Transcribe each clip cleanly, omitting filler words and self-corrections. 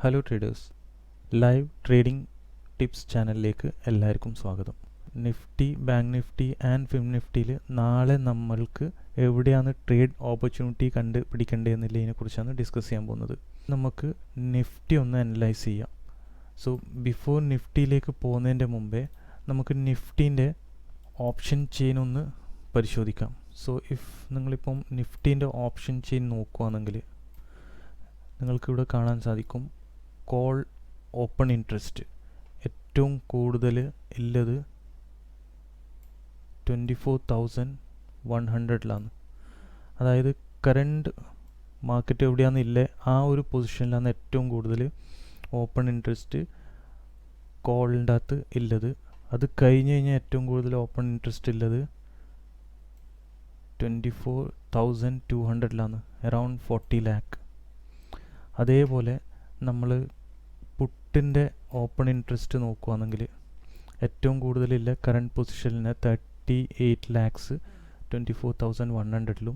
Hello traders, live trading tips ചാനലിലേക്ക് എല്ലാവർക്കും സ്വാഗതം. നിഫ്റ്റി, ബാങ്ക് നിഫ്റ്റി ആൻഡ് ഫിം നിഫ്റ്റിയിൽ നാളെ നമ്മൾക്ക് എവിടെയാണ് ട്രേഡ് ഓപ്പർച്യൂണിറ്റി കണ്ടുപിടിക്കേണ്ടതെന്നുള്ളതിനെ കുറിച്ചാണ് ഡിസ്കസ് ചെയ്യാൻ പോകുന്നത്. നമുക്ക് നിഫ്റ്റി ഒന്ന് അനലൈസ് ചെയ്യാം. സോ ബിഫോർ നിഫ്റ്റിയിലേക്ക് പോകുന്നതിൻ്റെ മുമ്പേ നമുക്ക് നിഫ്റ്റീൻ്റെ ഓപ്ഷൻ ചെയിൻ ഒന്ന് പരിശോധിക്കാം. സോ നിങ്ങളിപ്പം നിഫ്റ്റീൻ്റെ ഓപ്ഷൻ ചെയിൻ നോക്കുകയാണെങ്കിൽ നിങ്ങൾക്കിവിടെ കാണാൻ സാധിക്കും കോൾ ഓപ്പൺ ഇൻട്രസ്റ്റ് ഏറ്റവും കൂടുതൽ ഉള്ളത് 24,100 അതായത് കറണ്ട് മാർക്കറ്റ് എവിടെയാണെന്നില്ലേ ആ ഒരു പൊസിഷനിലാണ് ഏറ്റവും കൂടുതൽ ഓപ്പൺ ഇൻട്രസ്റ്റ് കോളിൻ്റെ അകത്ത് ഉള്ളത്. അത് കഴിഞ്ഞ് കഴിഞ്ഞാൽ ഏറ്റവും കൂടുതൽ ഓപ്പൺ ഇൻട്രസ്റ്റ് ഉള്ളത് 24,200 അറൗണ്ട് 40 lakh. അതേപോലെ നമ്മൾ പുട്ടിൻ്റെ ഓപ്പൺ ഇൻട്രസ്റ്റ് നോക്കുകയാണെങ്കിൽ ഏറ്റവും കൂടുതലില്ല കറണ്ട് പൊസിഷനിൽ 38 lakhs 24,100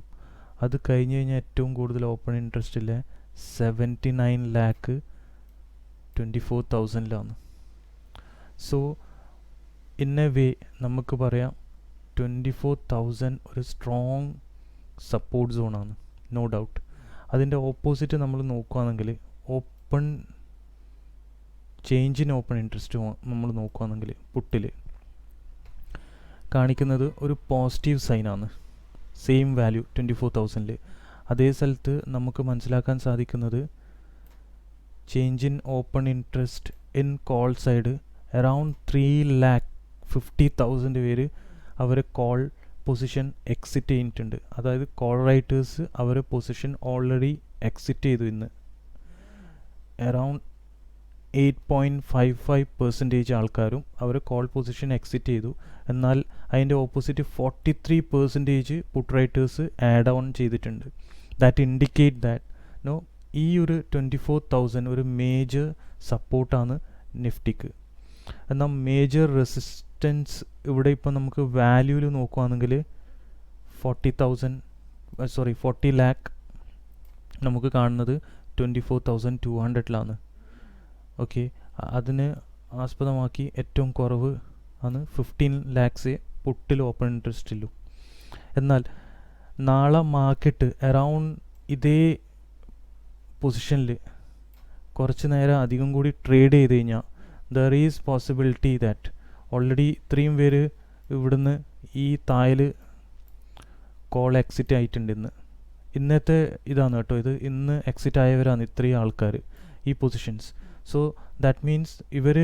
അത് കഴിഞ്ഞ് കഴിഞ്ഞാൽ ഏറ്റവും കൂടുതൽ ഓപ്പൺ ഇൻട്രസ്റ്റ് ഇല്ല 79 lakh 24,000 so in a way നമുക്ക് പറയാം 24,000 ഒരു സ്ട്രോങ് സപ്പോർട്ട് സോണാണ്, നോ ഡൗട്ട്. അതിൻ്റെ ഓപ്പോസിറ്റ് നമ്മൾ നോക്കുകയാണെങ്കിൽ open change in open interest നമ്മൾ നോക്കുകയാണെങ്കിൽ പുട്ടിൽ കാണിക്കുന്നത് ഒരു പോസിറ്റീവ് സൈനാണ്, സെയിം വാല്യൂ 24,000. അതേ സ്ഥലത്ത് നമുക്ക് മനസ്സിലാക്കാൻ സാധിക്കുന്നത് change in open interest in call side around 3,50,000 പേര് അവരെ കോൾ പൊസിഷൻ എക്സിറ്റ് ചെയ്തിട്ടുണ്ട്. അതായത് കോൾ റൈറ്റേഴ്സ് അവരെ പൊസിഷൻ ഓൾറെഡി എക്സിറ്റ് ചെയ്തു. ഇന്ന് അറൗണ്ട് 8.55% ആൾക്കാരും അവർ കോൾ പൊസിഷൻ എക്സിറ്റ് ചെയ്തു. എന്നാൽ അതിൻ്റെ opposite 43% put writers add on ചെയ്തിട്ടുണ്ട്. ദാറ്റ് ഇൻഡിക്കേറ്റ് ദാറ്റ് ഈ ഒരു 24,000 ഒരു മേജർ സപ്പോർട്ടാണ് നിഫ്റ്റിക്ക്. എന്നാൽ മേജർ റെസിസ്റ്റൻസ് ഇവിടെ ഇപ്പം നമുക്ക് വാല്യൂവിൽ നോക്കുകയാണെങ്കിൽ 40 lakh നമുക്ക് കാണുന്നത് 24,200 ഓക്കെ. അതിന് ആസ്പദമാക്കി ഏറ്റവും കുറവ് ആണ് 15 lakhs പുട്ടിൽ ഓപ്പൺ ഇൻട്രസ്റ്റിലും. എന്നാൽ നാളെ മാർക്കറ്റ് അറൗണ്ട് ഇതേ പൊസിഷനിൽ കുറച്ച് നേരം അധികം കൂടി ട്രേഡ് ചെയ്ത് കഴിഞ്ഞാൽ there is possibility that already ഇത്രയും പേര് ഇവിടുന്ന് ഈ തായിൽ കോൾ എക്സിറ്റ് ആയിട്ടുണ്ട്. ഇന്നത്തെ ഇതാണ് കേട്ടോ, ഇത് ഇന്ന് എക്സിറ്റ് ആയവരാണ് ഇത്രയും ആൾക്കാർ ഈ പൊസിഷൻസ്. സോ ദാറ്റ് മീൻസ് ഇവർ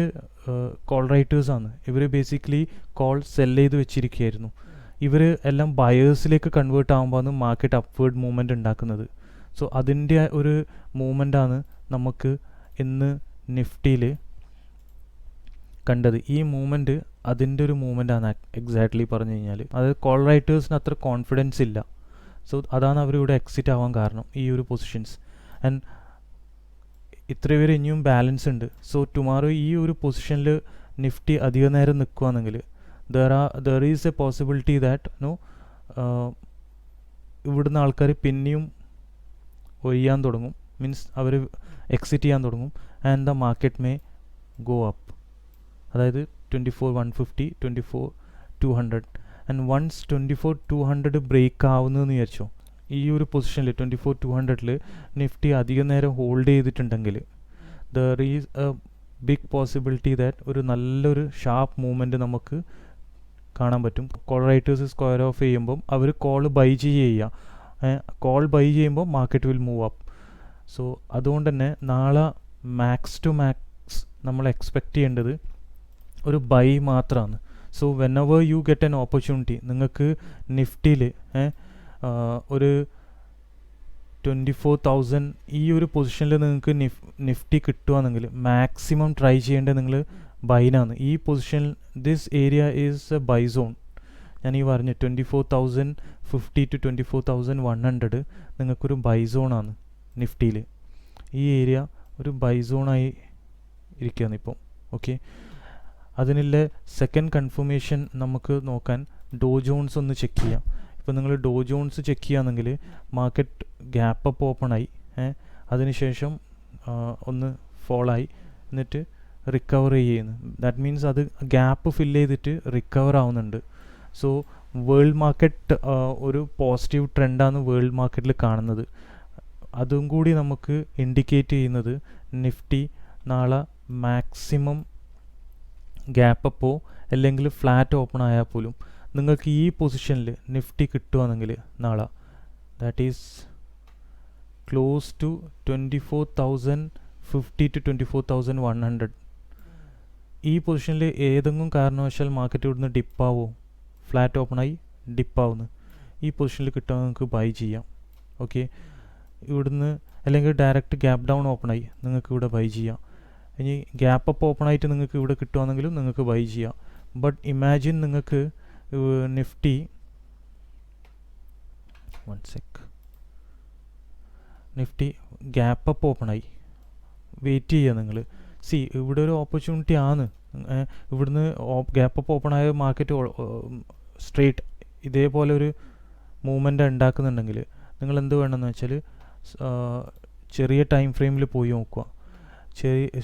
കോൾ റൈറ്റേഴ്സാണ്. ഇവർ ബേസിക്കലി കോൾ സെല് ചെയ്ത് വെച്ചിരിക്കുകയായിരുന്നു. ഇവർ എല്ലാം ബയേഴ്സിലേക്ക് കൺവേർട്ട് ആകുമ്പോഴാണ് മാർക്കറ്റ് അപ്വേർഡ് മൂവ്മെൻറ്റ് ഉണ്ടാക്കുന്നത്. സോ അതിൻ്റെ ഒരു മൂവ്മെൻറ്റാണ് നമുക്ക് ഇന്ന് നിഫ്റ്റിയിൽ കണ്ടത്. ഈ മൂവ്മെൻറ്റ് അതിൻ്റെ ഒരു മൂവ്മെൻറ്റാണ് എക്സാക്ട്ലി പറഞ്ഞു കഴിഞ്ഞാൽ. അത് കോൾ റൈറ്റേഴ്സിന് അത്ര കോൺഫിഡൻസ് ഇല്ല. സോ അതാണ് അവരിവിടെ എക്സിറ്റ് ആവാൻ കാരണം ഈ ഒരു പൊസിഷൻസ്. ആൻഡ് ഇത്ര പേര് ഇനിയും ബാലൻസ് ഉണ്ട്. സോ ടുമാറോ ഈ ഒരു പൊസിഷനിൽ നിഫ്റ്റി അധിക നേരം നിൽക്കുകയാണെങ്കിൽ there is A possibility that ഇവിടുന്ന് ആൾക്കാർ പിന്നെയും ഒഴിയാൻ തുടങ്ങും, മീൻസ് അവർ എക്സിറ്റ് ചെയ്യാൻ തുടങ്ങും. And the market may go up, അതായത് 24,150 24,200. ആൻഡ് വൺസ് 24,200 ബ്രേക്ക് ആവുന്നതെന്ന് വിചാരിച്ചോ, ഈ ഒരു പൊസിഷനിൽ 24,200 നിഫ്റ്റി അധിക നേരം ഹോൾഡ് ചെയ്തിട്ടുണ്ടെങ്കിൽ there is a big possibility that ഒരു നല്ലൊരു ഷാർപ്പ് മൂവ്മെൻറ്റ് നമുക്ക് കാണാൻ പറ്റും. കോൾ റൈറ്റേഴ്സ് സ്ക്വയർ ഓഫ് ചെയ്യുമ്പം അവർ കോൾ ബൈ ചെയ്യുക. കോൾ ബൈ ചെയ്യുമ്പോൾ market will move up. So അതുകൊണ്ട് തന്നെ നാളെ മാക്സ് ടു മാക്സ് നമ്മൾ എക്സ്പെക്റ്റ് ചെയ്യേണ്ടത് ഒരു ബൈ മാത്രമാണ്. So whenever you get an opportunity, നിങ്ങൾക്ക് നിഫ്റ്റിയിൽ ഒരു 24,000 ഈ ഒരു പൊസിഷനിൽ നിങ്ങൾക്ക് നിഫ്റ്റി കിട്ടുകയാണെങ്കിൽ മാക്സിമം ട്രൈ ചെയ്യേണ്ടത് നിങ്ങൾ ബൈനാണ്. ഈ position this area is a buy zone. ഞാൻ ഈ പറഞ്ഞു 24,050 to 24,100 നിങ്ങൾക്കൊരു ബൈ സോണാണ് നിഫ്റ്റിയിൽ. ഈ ഏരിയ ഒരു ബൈ സോണായി ഇരിക്കുകയാണ് ഇപ്പം. ഓക്കെ, അതിനുള്ള സെക്കൻഡ് കൺഫർമേഷൻ നമുക്ക് നോക്കാൻ ഡോ ജോൺസ് ഒന്ന് ചെക്ക് ചെയ്യാം. ഇപ്പോൾ നിങ്ങൾ ഡോ ജോൺസ് ചെക്ക് ചെയ്യുകയാണെങ്കിൽ മാർക്കറ്റ് ഗ്യാപ്പ് അപ്പ് ഓപ്പൺ ആയി, അതിനുശേഷം ഒന്ന് ഫോളായി എന്നിട്ട് റിക്കവർ ചെയ്യുന്നു. ദാറ്റ് മീൻസ് അത് ഗ്യാപ്പ് ഫില്ല് ചെയ്തിട്ട് റിക്കവർ ആവുന്നുണ്ട്. സോ വേൾഡ് മാർക്കറ്റ് ഒരു പോസിറ്റീവ് ട്രെൻഡാണ് വേൾഡ് മാർക്കറ്റിൽ കാണുന്നത്. അതും കൂടി നമുക്ക് ഇൻഡിക്കേറ്റ് ചെയ്യുന്നത് നിഫ്റ്റി നാളെ മാക്സിമം ഗ്യാപ്പ് അപ്പോ അല്ലെങ്കിൽ ഫ്ലാറ്റ് ഓപ്പൺ ആയാൽ പോലും നിങ്ങൾക്ക് ഈ പൊസിഷനിൽ നിഫ്റ്റി കിട്ടുകയാണെങ്കിൽ നാളെ that is close to 24,050 to 24,100 ഈ പൊസിഷനിൽ ഏതെങ്കിലും കാരണവശാൽ മാർക്കറ്റ് ഇവിടുന്ന് ഡിപ്പാവോ, ഫ്ലാറ്റ് ഓപ്പണായി ഡിപ്പാവുന്നു, ഈ പൊസിഷനിൽ കിട്ടാൻ നിങ്ങൾക്ക് ബൈ ചെയ്യാം. ഓക്കെ, ഇവിടുന്ന് അല്ലെങ്കിൽ ഡയറക്റ്റ് ഗ്യാപ്പ് ഡൗൺ ഓപ്പണായി നിങ്ങൾക്ക് ഇവിടെ ബൈ ചെയ്യാം. ഇനി ഗ്യാപ്പ് അപ്പ് ഓപ്പൺ ആയിട്ട് നിങ്ങൾക്ക് ഇവിടെ കിട്ടുകയാണെങ്കിലും നിങ്ങൾക്ക് ബൈ ചെയ്യാം. ബട്ട് ഇമാജിൻ നിങ്ങൾക്ക് നിഫ്റ്റി നിഫ്റ്റി ഗ്യാപ്പ് അപ്പ് ഓപ്പണായി വെയിറ്റ് ചെയ്യുക നിങ്ങൾ. ഇവിടെ ഒരു ഓപ്പർച്യൂണിറ്റി ആണ്. ഇവിടുന്ന് ഗ്യാപ്പ് അപ്പ് ഓപ്പൺ ആയ മാർക്കറ്റ് സ്ട്രെയിറ്റ് ഇതേപോലെ ഒരു മൂവ്മെൻ്റ് ഉണ്ടാക്കുന്നുണ്ടെങ്കിൽ നിങ്ങൾ എന്ത് വേണമെന്ന് വെച്ചാൽ ചെറിയ ടൈം ഫ്രെയിമിൽ പോയി നോക്കുക.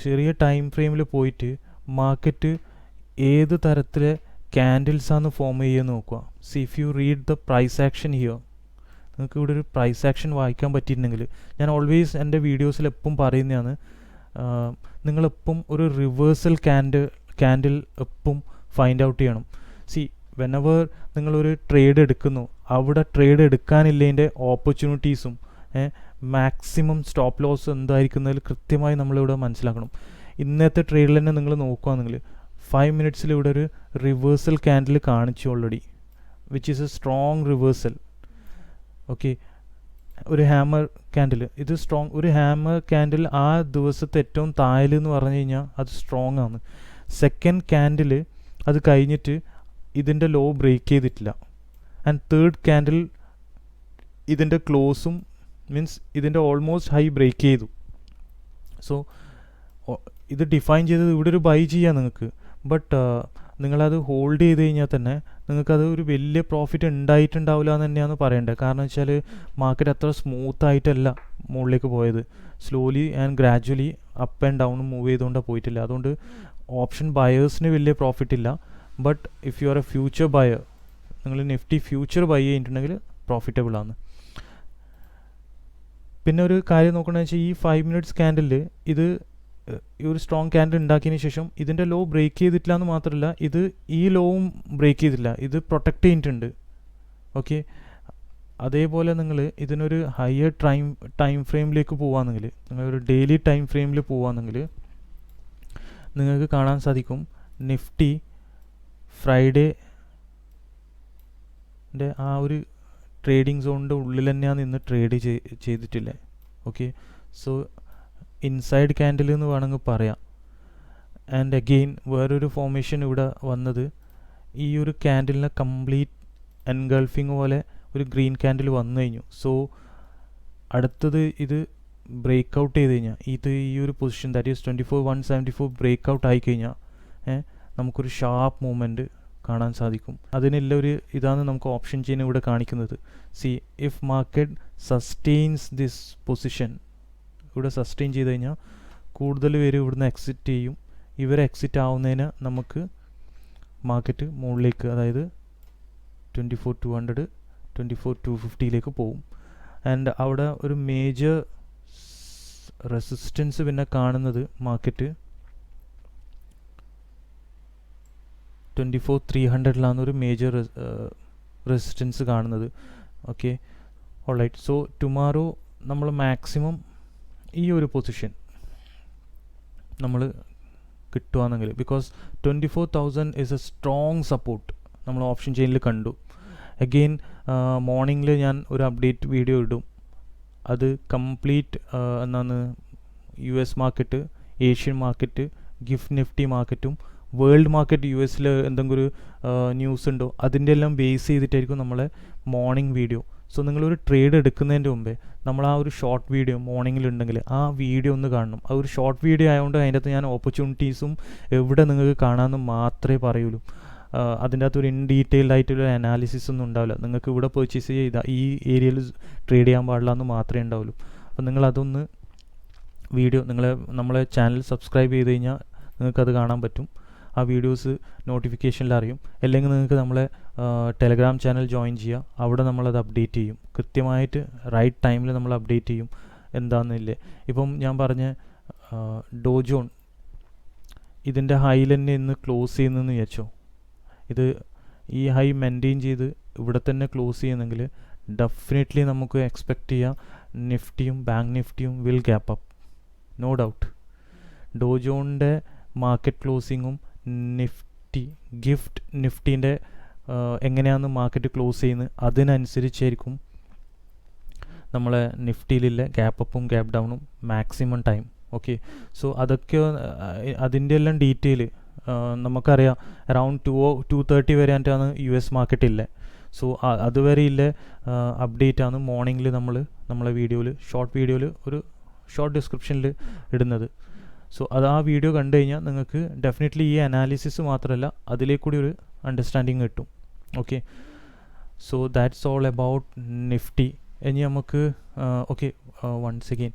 ചെറിയ ടൈം ഫ്രെയിമിൽ പോയിട്ട് മാർക്കറ്റ് ഏത് തരത്തിലെ ക്യാൻഡിൽസാണ് ഫോം ചെയ്യുക നോക്കുക. If you read the price action here, നിങ്ങൾക്ക് ഇവിടെ ഒരു പ്രൈസ് ആക്ഷൻ വായിക്കാൻ പറ്റിയിട്ടുണ്ടെങ്കിൽ, ഞാൻ ഓൾവേസ് എൻ്റെ വീഡിയോസിൽ എപ്പം പറയുന്നതാണ്, നിങ്ങളെപ്പം ഒരു റിവേഴ്സൽ ക്യാൻഡിൽ എപ്പം ഫൈൻഡ് ഔട്ട് ചെയ്യണം. വെനെവർ നിങ്ങളൊരു ട്രേഡ് എടുക്കുന്നു, അവിടെ ട്രേഡ് എടുക്കാനില്ലതിൻ്റെ ഓപ്പർച്യൂണിറ്റീസും മാക്സിമം സ്റ്റോപ്പ് ലോസ് എന്തായിരിക്കുന്നതിൽ കൃത്യമായി നമ്മളിവിടെ മനസ്സിലാക്കണം. ഇന്നത്തെ ട്രേഡിൽ തന്നെ നിങ്ങൾ നോക്കുകയാണെങ്കിൽ 5 മിനിറ്റ്സിൽ ഇവിടെ ഒരു റിവേഴ്സൽ ക്യാൻഡിൽ കാണിച്ചു already, which is A strong reversal. Okay, ഒരു ഹാമർ ക്യാൻഡിൽ, ഇത് സ്ട്രോങ് ഒരു ഹാമർ ക്യാൻഡിൽ ആ ദിവസത്തെ ഏറ്റവും താഴെ എന്ന് പറഞ്ഞു കഴിഞ്ഞാൽ അത് സ്ട്രോങ് ആണ്. സെക്കൻഡ് ക്യാൻഡിൽ അത് കഴിഞ്ഞിട്ട് ഇതിൻ്റെ ലോ ബ്രേക്ക് ചെയ്തിട്ടില്ല. ആൻഡ് തേർഡ് ക്യാൻഡിൽ ഇതിൻ്റെ ക്ലോസും മീൻസ് ഇതിൻ്റെ ഓൾമോസ്റ്റ് ഹൈ ബ്രേക്ക് ചെയ്തു. സോ ഇത് ഡിഫൈൻ ചെയ്തത് ഇവിടെ ഒരു ബൈ ചെയ്യാം നിങ്ങൾക്ക്. ബട്ട് നിങ്ങളത് ഹോൾഡ് ചെയ്ത് കഴിഞ്ഞാൽ തന്നെ നിങ്ങൾക്കത് ഒരു വലിയ പ്രോഫിറ്റ് ഉണ്ടായിട്ടുണ്ടാവില്ല എന്ന് തന്നെയാണ് പറയേണ്ടത്. കാരണം വെച്ചാൽ മാർക്കറ്റ് അത്ര സ്മൂത്ത് ആയിട്ടല്ല മുകളിലേക്ക് പോയത്. Slowly and gradually up and down move ചെയ്തുകൊണ്ടാണ് പോയിട്ടില്ല. അതുകൊണ്ട് ഓപ്ഷൻ ബയേഴ്സിന് വലിയ പ്രോഫിറ്റ് ഇല്ല. But if you are A future buyer, നിങ്ങൾ നിഫ്റ്റി ഫ്യൂച്ചർ ബൈ ചെയ്തിട്ടുണ്ടെങ്കിൽ പ്രോഫിറ്റബിൾ ആണ്. പിന്നെ ഒരു കാര്യം നോക്കണമെന്ന് വെച്ചാൽ ഈ 5 മിനിറ്റ്സ് ക്യാൻഡിൽ ഇത് ഈ ഒരു സ്ട്രോങ് ക്യാൻഡിൽ ഉണ്ടാക്കിയതിന് ശേഷം ഇതിൻ്റെ ലോ ബ്രേക്ക് ചെയ്തിട്ടില്ല എന്ന് മാത്രമല്ല, ഇത് ഈ ലോവും ബ്രേക്ക് ചെയ്തിട്ടില്ല, ഇത് പ്രൊട്ടക്റ്റ് ചെയ്തിട്ടുണ്ട്. ഓക്കെ, അതേപോലെ നിങ്ങൾ ഇതിനൊരു ഹയർ ടൈം ഫ്രെയിമിലേക്ക് പോവുകയാണെങ്കിൽ, നിങ്ങളൊരു ഡെയിലി ടൈം ഫ്രെയിമിൽ പോവുകയാണെങ്കിൽ നിങ്ങൾക്ക് കാണാൻ സാധിക്കും നിഫ്റ്റി ഫ്രൈഡേൻ്റെ ആ ഒരു ട്രേഡിംഗ് സോണിൻ്റെ ഉള്ളിൽ തന്നെയാണ് ഇന്ന് ട്രേഡ് ചെയ്തിട്ടില്ലേ. ഓക്കെ, സോ ഇൻസൈഡ് ക്യാൻഡിൽ എന്ന് വേണമെങ്കിൽ പറയാം. ആൻഡ് അഗെയിൻ വേറൊരു ഫോർമേഷൻ ഇവിടെ വന്നത് ഈ ഒരു ക്യാൻഡിലിനെ കംപ്ലീറ്റ് എൻഗൾഫിങ് പോലെ ഒരു ഗ്രീൻ ക്യാൻഡിൽ വന്നു കഴിഞ്ഞു. സോ അടുത്തത് ഇത് ബ്രേക്ക് ഔട്ട് ചെയ്ത് കഴിഞ്ഞാൽ, ഇത് ഈ ഒരു position that is 24,174 break out ആയിക്കഴിഞ്ഞാൽ നമുക്കൊരു ഷാർപ്പ് മൂവ്മെൻറ്റ് കാണാൻ സാധിക്കും. അതിനുള്ള ഒരു ഇതാണ് നമുക്ക് ഓപ്ഷൻ ചെയിൻ ഇവിടെ കാണിക്കുന്നത്. If market sustains this position, ഇവിടെ സസ്റ്റെയിൻ ചെയ്ത് കഴിഞ്ഞാൽ കൂടുതൽ പേര് ഇവിടുന്ന് എക്സിറ്റ് ചെയ്യും. ഇവർ എക്സിറ്റ് ആവുന്നതിന് നമുക്ക് മാർക്കറ്റ് മുകളിലേക്ക്, അതായത് 24,200 24,250 പോകും. ആൻഡ് അവിടെ ഒരു മേജർ റെസിസ്റ്റൻസ് പിന്നെ കാണുന്നത് മാർക്കറ്റ് 24,300 ഒരു മേജർ റെസിസ്റ്റൻസ് കാണുന്നത്. Okay, alright. സോ ടുമാറോ നമ്മൾ മാക്സിമം ഈ ഒരു പൊസിഷൻ നമ്മൾ കിട്ടുകയാണെങ്കിൽ, because 24,000 is a strong support നമ്മൾ ഓപ്ഷൻ ചെയിനിൽ കണ്ടു. അഗെയിൻ മോർണിംഗിൽ ഞാൻ ഒരു അപ്ഡേറ്റ് വീഡിയോ ഇടും. അത് കംപ്ലീറ്റ് എന്നാണ് US market, Asian market, Gift Nifty മാർക്കറ്റും വേൾഡ് മാർക്കറ്റ് US എന്തെങ്കിലും ഒരു ന്യൂസ് ഉണ്ടോ അതിൻ്റെ എല്ലാം ബേസ് ചെയ്തിട്ടായിരിക്കും നമ്മളെ മോർണിംഗ് വീഡിയോ. സോ നിങ്ങളൊരു ട്രേഡ് എടുക്കുന്നതിൻ്റെ മുമ്പേ നമ്മൾ ആ ഒരു ഷോർട്ട് വീഡിയോ മോർണിംഗിലുണ്ടെങ്കിൽ ആ വീഡിയോ ഒന്ന് കാണണം. ആ ഒരു ഷോർട്ട് വീഡിയോ ആയതുകൊണ്ട് അതിൻ്റെ അകത്ത് ഞാൻ ഓപ്പർച്യൂണിറ്റീസും എവിടെ നിങ്ങൾക്ക് കാണാമെന്ന് മാത്രമേ പറയുള്ളൂ. അതിൻ്റെ അകത്തൊരു ഇൻ ഡീറ്റെയിൽഡ് ആയിട്ടുള്ള അനാലിസിസ് ഒന്നും ഉണ്ടാവില്ല. നിങ്ങൾക്ക് ഇവിടെ പർച്ചേസ് ചെയ്താൽ ഈ ഏരിയയിൽ ട്രേഡ് ചെയ്യാൻ പാടില്ല എന്ന് മാത്രമേ ഉണ്ടാവുള്ളൂ. അപ്പോൾ നിങ്ങളതൊന്ന് വീഡിയോ നമ്മളെ ചാനൽ സബ്സ്ക്രൈബ് ചെയ്ത് കഴിഞ്ഞാൽ നിങ്ങൾക്കത് കാണാൻ പറ്റും. ആ വീഡിയോസ് നോട്ടിഫിക്കേഷനിൽ അറിയും. അല്ലെങ്കിൽ നിങ്ങൾക്ക് നമ്മളെ ടെലഗ്രാം ചാനൽ ജോയിൻ ചെയ്യുക. അവിടെ നമ്മളത് അപ്ഡേറ്റ് ചെയ്യും. കൃത്യമായിട്ട് റൈറ്റ് ടൈമിൽ നമ്മൾ അപ്ഡേറ്റ് ചെയ്യും എന്താണെന്നില്ലേ. ഇപ്പം ഞാൻ പറഞ്ഞ ഡോജോൺ ഇതിൻ്റെ ഹൈയിൽ തന്നെ ഇന്ന് ക്ലോസ് ചെയ്യുന്നതെന്ന് വിചാരിച്ചോ. ഇത് ഈ ഹൈ മെയിൻറ്റെയിൻ ചെയ്ത് ഇവിടെ തന്നെ ക്ലോസ് ചെയ്യുന്നെങ്കിൽ ഡെഫിനറ്റ്ലി നമുക്ക് എക്സ്പെക്റ്റ് ചെയ്യാം നിഫ്റ്റിയും ബാങ്ക് നിഫ്റ്റിയും will gap up, no doubt. ഡോജോണിൻ്റെ മാർക്കറ്റ് ക്ലോസിങ്ങും നിഫ്റ്റീൻ്റെ എങ്ങനെയാണ് മാർക്കറ്റ് ക്ലോസ് ചെയ്യുന്നത് അതിനനുസരിച്ചായിരിക്കും നമ്മളെ നിഫ്റ്റിയിലുള്ള ഗ്യാപ്പ് അപ്പും ഗ്യാപ്പ് ഡൗണും മാക്സിമം ടൈം. ഓക്കെ, സോ അതൊക്കെ അതിൻ്റെ എല്ലാം ഡീറ്റെയിൽ നമുക്കറിയാം. അറൗണ്ട് 2:30 വരെയായിട്ടാണ് US മാർക്കറ്റ് ഇല്ലേ. സോ അതുവരെ ഇല്ല അപ്ഡേറ്റ് ആണ് മോർണിംഗിൽ നമ്മളെ വീഡിയോയിൽ ഒരു ഷോർട്ട് ഡിസ്ക്രിപ്ഷനിൽ ഇടുന്നത്. സോ ആ വീഡിയോ കണ്ടു കഴിഞ്ഞാൽ നിങ്ങൾക്ക് ഡെഫിനറ്റ്ലി ഈ അനാലിസിസ് മാത്രമല്ല അതിലേക്കൂടി ഒരു അണ്ടർസ്റ്റാൻഡിങ് കിട്ടും. Okay, so that's all about Nifty. ഇനി നമുക്ക് വൺസ് അഗെയിൻ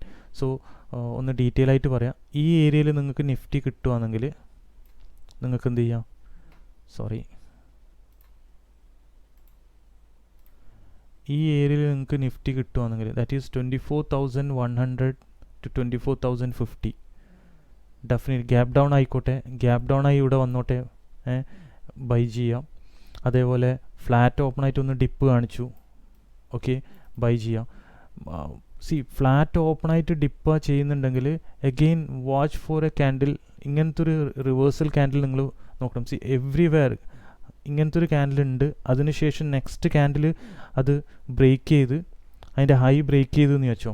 ഒന്ന് ഡീറ്റെയിൽ ആയിട്ട് പറയാം. ഈ ഏരിയയിൽ നിങ്ങൾക്ക് നിഫ്റ്റി കിട്ടുകയാണെങ്കിൽ നിങ്ങൾക്ക് എന്ത് ചെയ്യാം, ഈ ഏരിയയിൽ നിങ്ങൾക്ക് നിഫ്റ്റി കിട്ടുകയാണെങ്കിൽ that is 24,100 to 24,050. Definite gap down ആയിക്കോട്ടെ, ഗ്യാപ്പ് ഡൗൺ ആയി ഇവിടെ വന്നോട്ടെ, ബൈ ചെയ്യാം. അതേപോലെ ഫ്ലാറ്റ് ഓപ്പൺ ആയിട്ട് ഒന്ന് ഡിപ്പ് കാണിച്ചു, ഓക്കെ, ബൈ ചെയ്യാം. ഫ്ലാറ്റ് ഓപ്പൺ ആയിട്ട് ഡിപ്പ് ചെയ്യുന്നുണ്ടെങ്കിൽ again watch for a candle. ഇങ്ങനത്തെ ഒരു റിവേഴ്സൽ ക്യാൻഡിൽ നിങ്ങൾ നോക്കണം. എവ്രിവെയർ ഇങ്ങനത്തെ ഒരു ക്യാൻഡിൽ ഉണ്ട്. അതിനുശേഷം നെക്സ്റ്റ് ക്യാൻഡിൽ അത് ബ്രേക്ക് ചെയ്ത് അതിൻ്റെ ഹൈ ബ്രേക്ക് ചെയ്തെന്ന് വെച്ചോ,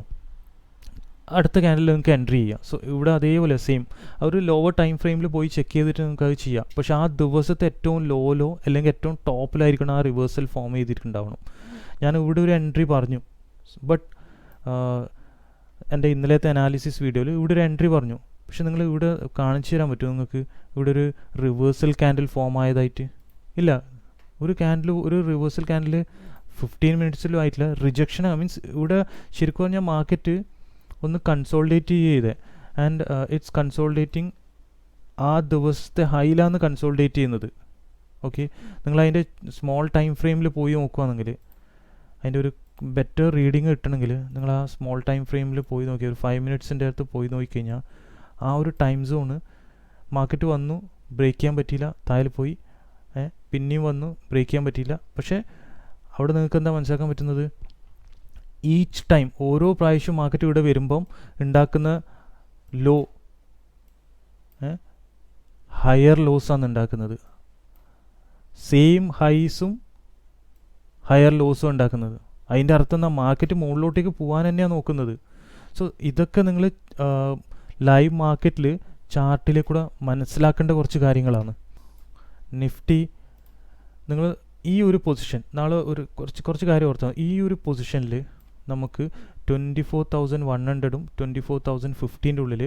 അടുത്ത ക്യാൻഡിൽ നിങ്ങൾക്ക് എൻട്രി ചെയ്യാം. സോ ഇവിടെ അതേപോലെ സെയിം ഒരു ലോവർ ടൈം ഫ്രെയിമിൽ പോയി ചെക്ക് ചെയ്തിട്ട് നിങ്ങൾക്ക് അത് ചെയ്യാം. പക്ഷേ ആ ദിവസത്തെ ഏറ്റവും ലോയിലോ അല്ലെങ്കിൽ ഏറ്റവും ടോപ്പിലായിരിക്കണം ആ റിവേഴ്സൽ ഫോം ചെയ്തിട്ടുണ്ടാവണം. ഞാൻ ഇവിടെ ഒരു എൻട്രി പറഞ്ഞു, ബട്ട് എൻ്റെ ഇന്നലത്തെ അനാലിസിസ് വീഡിയോയിൽ ഇവിടെ ഒരു എൻട്രി പറഞ്ഞു. പക്ഷെ നിങ്ങൾ ഇവിടെ കാണിച്ചു തരാൻ പറ്റുമോ നിങ്ങൾക്ക് ഇവിടെ ഒരു റിവേഴ്സൽ ക്യാൻഡിൽ ഫോം ആയതായിട്ട്? ഇല്ല. ഒരു റിവേഴ്സൽ ക്യാൻഡിൽ 15 മിനിറ്റ്സിലും ആയിട്ടില്ല. റിജക്ഷൻ മീൻസ് ഇവിടെ ശരിക്കും പറഞ്ഞാൽ മാർക്കറ്റ് ഒന്ന് കൺസോൾഡേറ്റ് ചെയ്തേ. ആൻഡ് ഇറ്റ്സ് കൺസോൾഡേറ്റിംഗ് ആ ദിവസത്തെ ഹൈയിലാണ് കൺസോൾഡേറ്റ് ചെയ്യുന്നത്. ഓക്കെ, നിങ്ങൾ അതിൻ്റെ സ്മോൾ ടൈം ഫ്രെയിമിൽ പോയി നോക്കുകയാണെങ്കിൽ അതിൻ്റെ ഒരു ബെറ്റർ റീഡിങ് കിട്ടണമെങ്കിൽ നിങ്ങൾ ആ സ്മോൾ ടൈം ഫ്രെയിമിൽ പോയി നോക്കി ഒരു 5 മിനിറ്റ്സിൻ്റെ അടുത്ത് പോയി നോക്കിക്കഴിഞ്ഞാൽ ആ ഒരു ടൈം സോണ് മാർക്കറ്റ് വന്നു, ബ്രേക്ക് ചെയ്യാൻ പറ്റിയില്ല, താഴെ പോയി, പിന്നെയും വന്നു, ബ്രേക്ക് ചെയ്യാൻ പറ്റിയില്ല. പക്ഷേ അവിടെ നിങ്ങൾക്ക് എന്താ മനസ്സിലാക്കാൻ പറ്റുന്നത്, ഈച്ച് ടൈം ഓരോ പ്രാവശ്യം മാർക്കറ്റ് ഇവിടെ വരുമ്പം ഉണ്ടാക്കുന്ന ലോ ഹയർ ലോസാണ് ഉണ്ടാക്കുന്നത്. സെയിം ഹൈസും ഹയർ ലോസും ഉണ്ടാക്കുന്നത്. അതിൻ്റെ അർത്ഥം എന്താ, മാർക്കറ്റ് മുകളിലോട്ടേക്ക് പോകാൻ തന്നെയാണ് നോക്കുന്നത്. സോ ഇതൊക്കെ നിങ്ങൾ ലൈവ് മാർക്കറ്റിൽ ചാർട്ടിൽ കൂടെ മനസ്സിലാക്കേണ്ട കുറച്ച് കാര്യങ്ങളാണ്. നിഫ്റ്റി നിങ്ങൾ ഈ ഒരു പൊസിഷൻ നാളെ ഒരു കുറച്ച് കാര്യം ഓർത്താൽ, ഈ ഒരു പൊസിഷനിൽ നമുക്ക് 24,100ഉം 24,050 ഉള്ളിൽ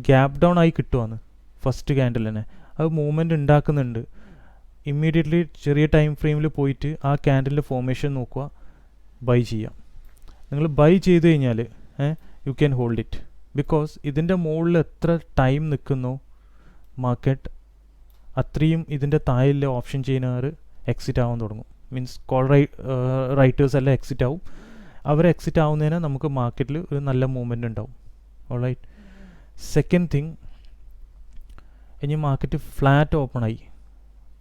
ഗ്യാപ്പ് ഡൗൺ ആയി കിട്ടുവാണ് ഫസ്റ്റ് ക്യാൻഡിൽ തന്നെ. അത് മൂവ്മെൻറ്റ് ഉണ്ടാക്കുന്നുണ്ട്. ഇമ്മീഡിയറ്റ്ലി ചെറിയ ടൈം ഫ്രെയിമിൽ പോയിട്ട് ആ ക്യാൻഡിലിൻ്റെ ഫോർമേഷൻ നോക്കുക, ബൈ ചെയ്യാം. നിങ്ങൾ ബൈ ചെയ്ത് കഴിഞ്ഞാൽ you can hold it. Because ഇതിൻ്റെ മുകളിൽ എത്ര ടൈം നിൽക്കുന്നോ മാർക്കറ്റ് അത്രയും ഇതിൻ്റെ താഴെ ഓപ്ഷൻ ചെയ്യുന്നവർ എക്സിറ്റ് ആവാൻ തുടങ്ങും. മീൻസ് കോൾ റൈറ്റേഴ്സ് എല്ലാം എക്സിറ്റ് ആവും. അവർ എക്സിറ്റ് ആവുന്നതിന് നമുക്ക് മാർക്കറ്റിൽ ഒരു നല്ല മൂവ്മെൻറ്റ് ഉണ്ടാവും. ഓൾറൈറ്റ്, സെക്കൻഡ് തിങ്, ഇനി മാർക്കറ്റ് ഫ്ലാറ്റ് ഓപ്പൺ ആയി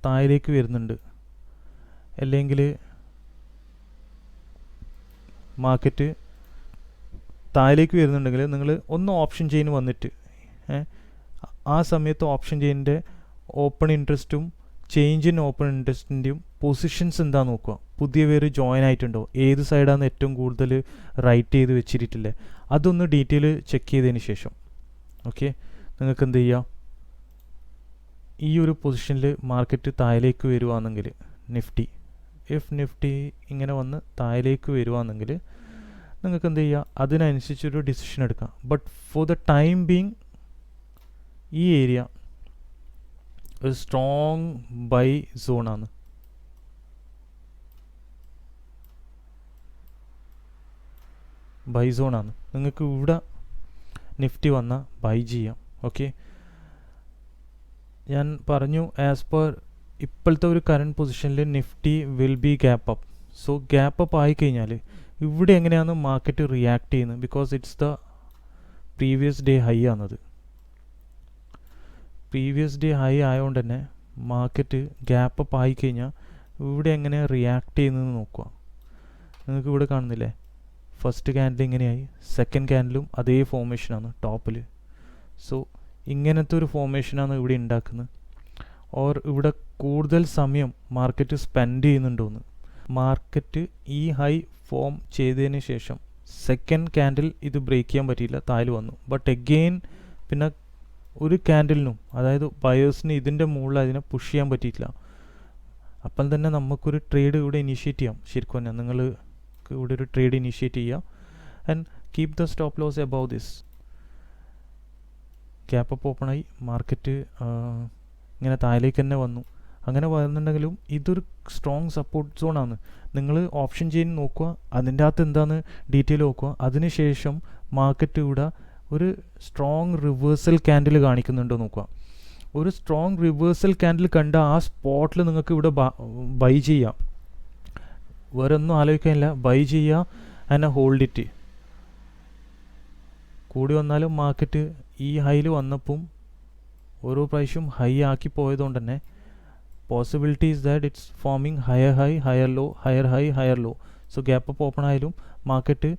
താഴേക്ക് വരുന്നുണ്ട്, അല്ലെങ്കിൽ മാർക്കറ്റ് താഴേക്ക് വരുന്നുണ്ടെങ്കിൽ നിങ്ങൾ ഒന്ന് ഓപ്ഷൻ ചെയിൻ വന്നിട്ട് ആ സമയത്ത് ഓപ്ഷൻ ചെയിനിൻ്റെ ഓപ്പൺ ഇൻട്രസ്റ്റും ചേഞ്ച് ഇൻ ഓപ്പൺ ഇൻട്രസ്റ്റിൻ്റെയും പൊസിഷൻസ് എന്താ നോക്കുക. പുതിയ പേര് ജോയിൻ ആയിട്ടുണ്ടോ, ഏത് സൈഡാണ് ഏറ്റവും കൂടുതൽ റൈറ്റ് ചെയ്ത് വെച്ചിട്ടില്ലേ, അതൊന്ന് ഡീറ്റെയിൽ ചെക്ക് ചെയ്തതിന് ശേഷം ഓക്കെ നിങ്ങൾക്ക് എന്ത് ചെയ്യാം, ഈ ഒരു പൊസിഷനിൽ മാർക്കറ്റ് താഴേക്ക് വരുവാണെങ്കിൽ നിഫ്റ്റി ഇങ്ങനെ വന്ന് താഴേക്ക് വരുവാണെങ്കിൽ നിങ്ങൾക്ക് എന്ത് ചെയ്യുക, അതിനനുസരിച്ചൊരു ഡിസിഷൻ എടുക്കാം. But for the time being ഈ ഏരിയ ഒരു സ്ട്രോങ് ബൈ സോണാണ്. നിങ്ങൾക്ക് ഇവിടെ നിഫ്റ്റി വന്നാൽ ബൈ ചെയ്യാം. ഓക്കെ, ഞാൻ പറഞ്ഞു ആസ് പെർ ഇപ്പോഴത്തെ ഒരു കറണ്ട് പൊസിഷനിൽ Nifty will be gap up. So gap up ആയിക്കഴിഞ്ഞാൽ ഇവിടെ എങ്ങനെയാണ് മാർക്കറ്റ് റിയാക്ട് ചെയ്യുന്നത്? Because it's the previous day high ആണത്. പ്രീവിയസ് ഡേ ഹൈ ആയതുകൊണ്ട് തന്നെ മാർക്കറ്റ് ഗ്യാപ്പ് അപ്പ് ആയിക്കഴിഞ്ഞാൽ ഇവിടെ എങ്ങനെ റിയാക്ട് ചെയ്യുന്നതെന്ന് നോക്കുക. നിങ്ങൾക്ക് ഇവിടെ കാണുന്നില്ലേ, ഫസ്റ്റ് ക്യാൻഡിൽ ഇങ്ങനെയായി, സെക്കൻഡ് ക്യാൻഡിലും അതേ ഫോർമേഷനാണ് ടോപ്പിൽ. സോ ഇങ്ങനത്തെ ഒരു ഫോർമേഷനാണ് ഇവിടെ ഉണ്ടാക്കുന്നത്. ഓർ ഇവിടെ കൂടുതൽ സമയം മാർക്കറ്റ് സ്പെൻഡ് ചെയ്യുന്നുണ്ടോയെന്ന്. മാർക്കറ്റ് ഈ ഹൈ ഫോം ചെയ്തതിന് ശേഷം സെക്കൻഡ് ക്യാൻഡിൽ ഇത് ബ്രേക്ക് ചെയ്യാൻ പറ്റിയില്ല, താഴെ വന്നു. ബട്ട് എഗെയിൻ പിന്നെ ഒരു ക്യാൻഡിലിനും, അതായത് ബയേഴ്സിന് ഇതിൻ്റെ മുകളിൽ അതിനെ പുഷ് ചെയ്യാൻ പറ്റിയിട്ടില്ല. അപ്പം തന്നെ നമുക്കൊരു ട്രേഡ് ഇവിടെ ഇനീഷ്യേറ്റ് ചെയ്യാം. ശരിക്കും തന്നെ നിങ്ങൾ ഇവിടെ ഒരു ട്രേഡ് ഇനീഷ്യേറ്റ് ചെയ്യുക and keep the stop loss above this. Gap up ഓപ്പണായി, മാർക്കറ്റ് ഇങ്ങനെ താഴേക്ക് തന്നെ വന്നു. അങ്ങനെ വരുന്നുണ്ടെങ്കിലും ഇതൊരു സ്ട്രോങ് സപ്പോർട്ട് സോണാണ്. നിങ്ങൾ ഓപ്ഷൻ ചെയിൻ നോക്കുക, അതിൻ്റെ അകത്ത് എന്താണ് ഡീറ്റെയിൽ നോക്കുക. അതിനുശേഷം മാർക്കറ്റ് ഇവിടെ ഒരു സ്ട്രോങ് റിവേഴ്സൽ ക്യാൻഡിൽ കാണിക്കുന്നുണ്ടോ നോക്കുക. ഒരു സ്ട്രോങ് റിവേഴ്സൽ ക്യാൻഡിൽ കണ്ട ആ സ്പോട്ടിൽ നിങ്ങൾക്ക് ഇവിടെ ബൈ ചെയ്യാം. വേറെ ഒന്നും ആലോചിക്കാനില്ല, ബൈ ചെയ്യുക ആൻഡ് ഹോൾഡ് ഇറ്റ്. കൂടി വന്നാലും മാർക്കറ്റ് ഈ ഹൈയിൽ വന്നപ്പം ഓരോ പ്രാവശ്യം ഹൈ ആക്കി പോയതുകൊണ്ട് തന്നെ possibility is that it's forming higher high higher low, higher high higher low. So gap up open ആയാലും മാർക്കറ്റ്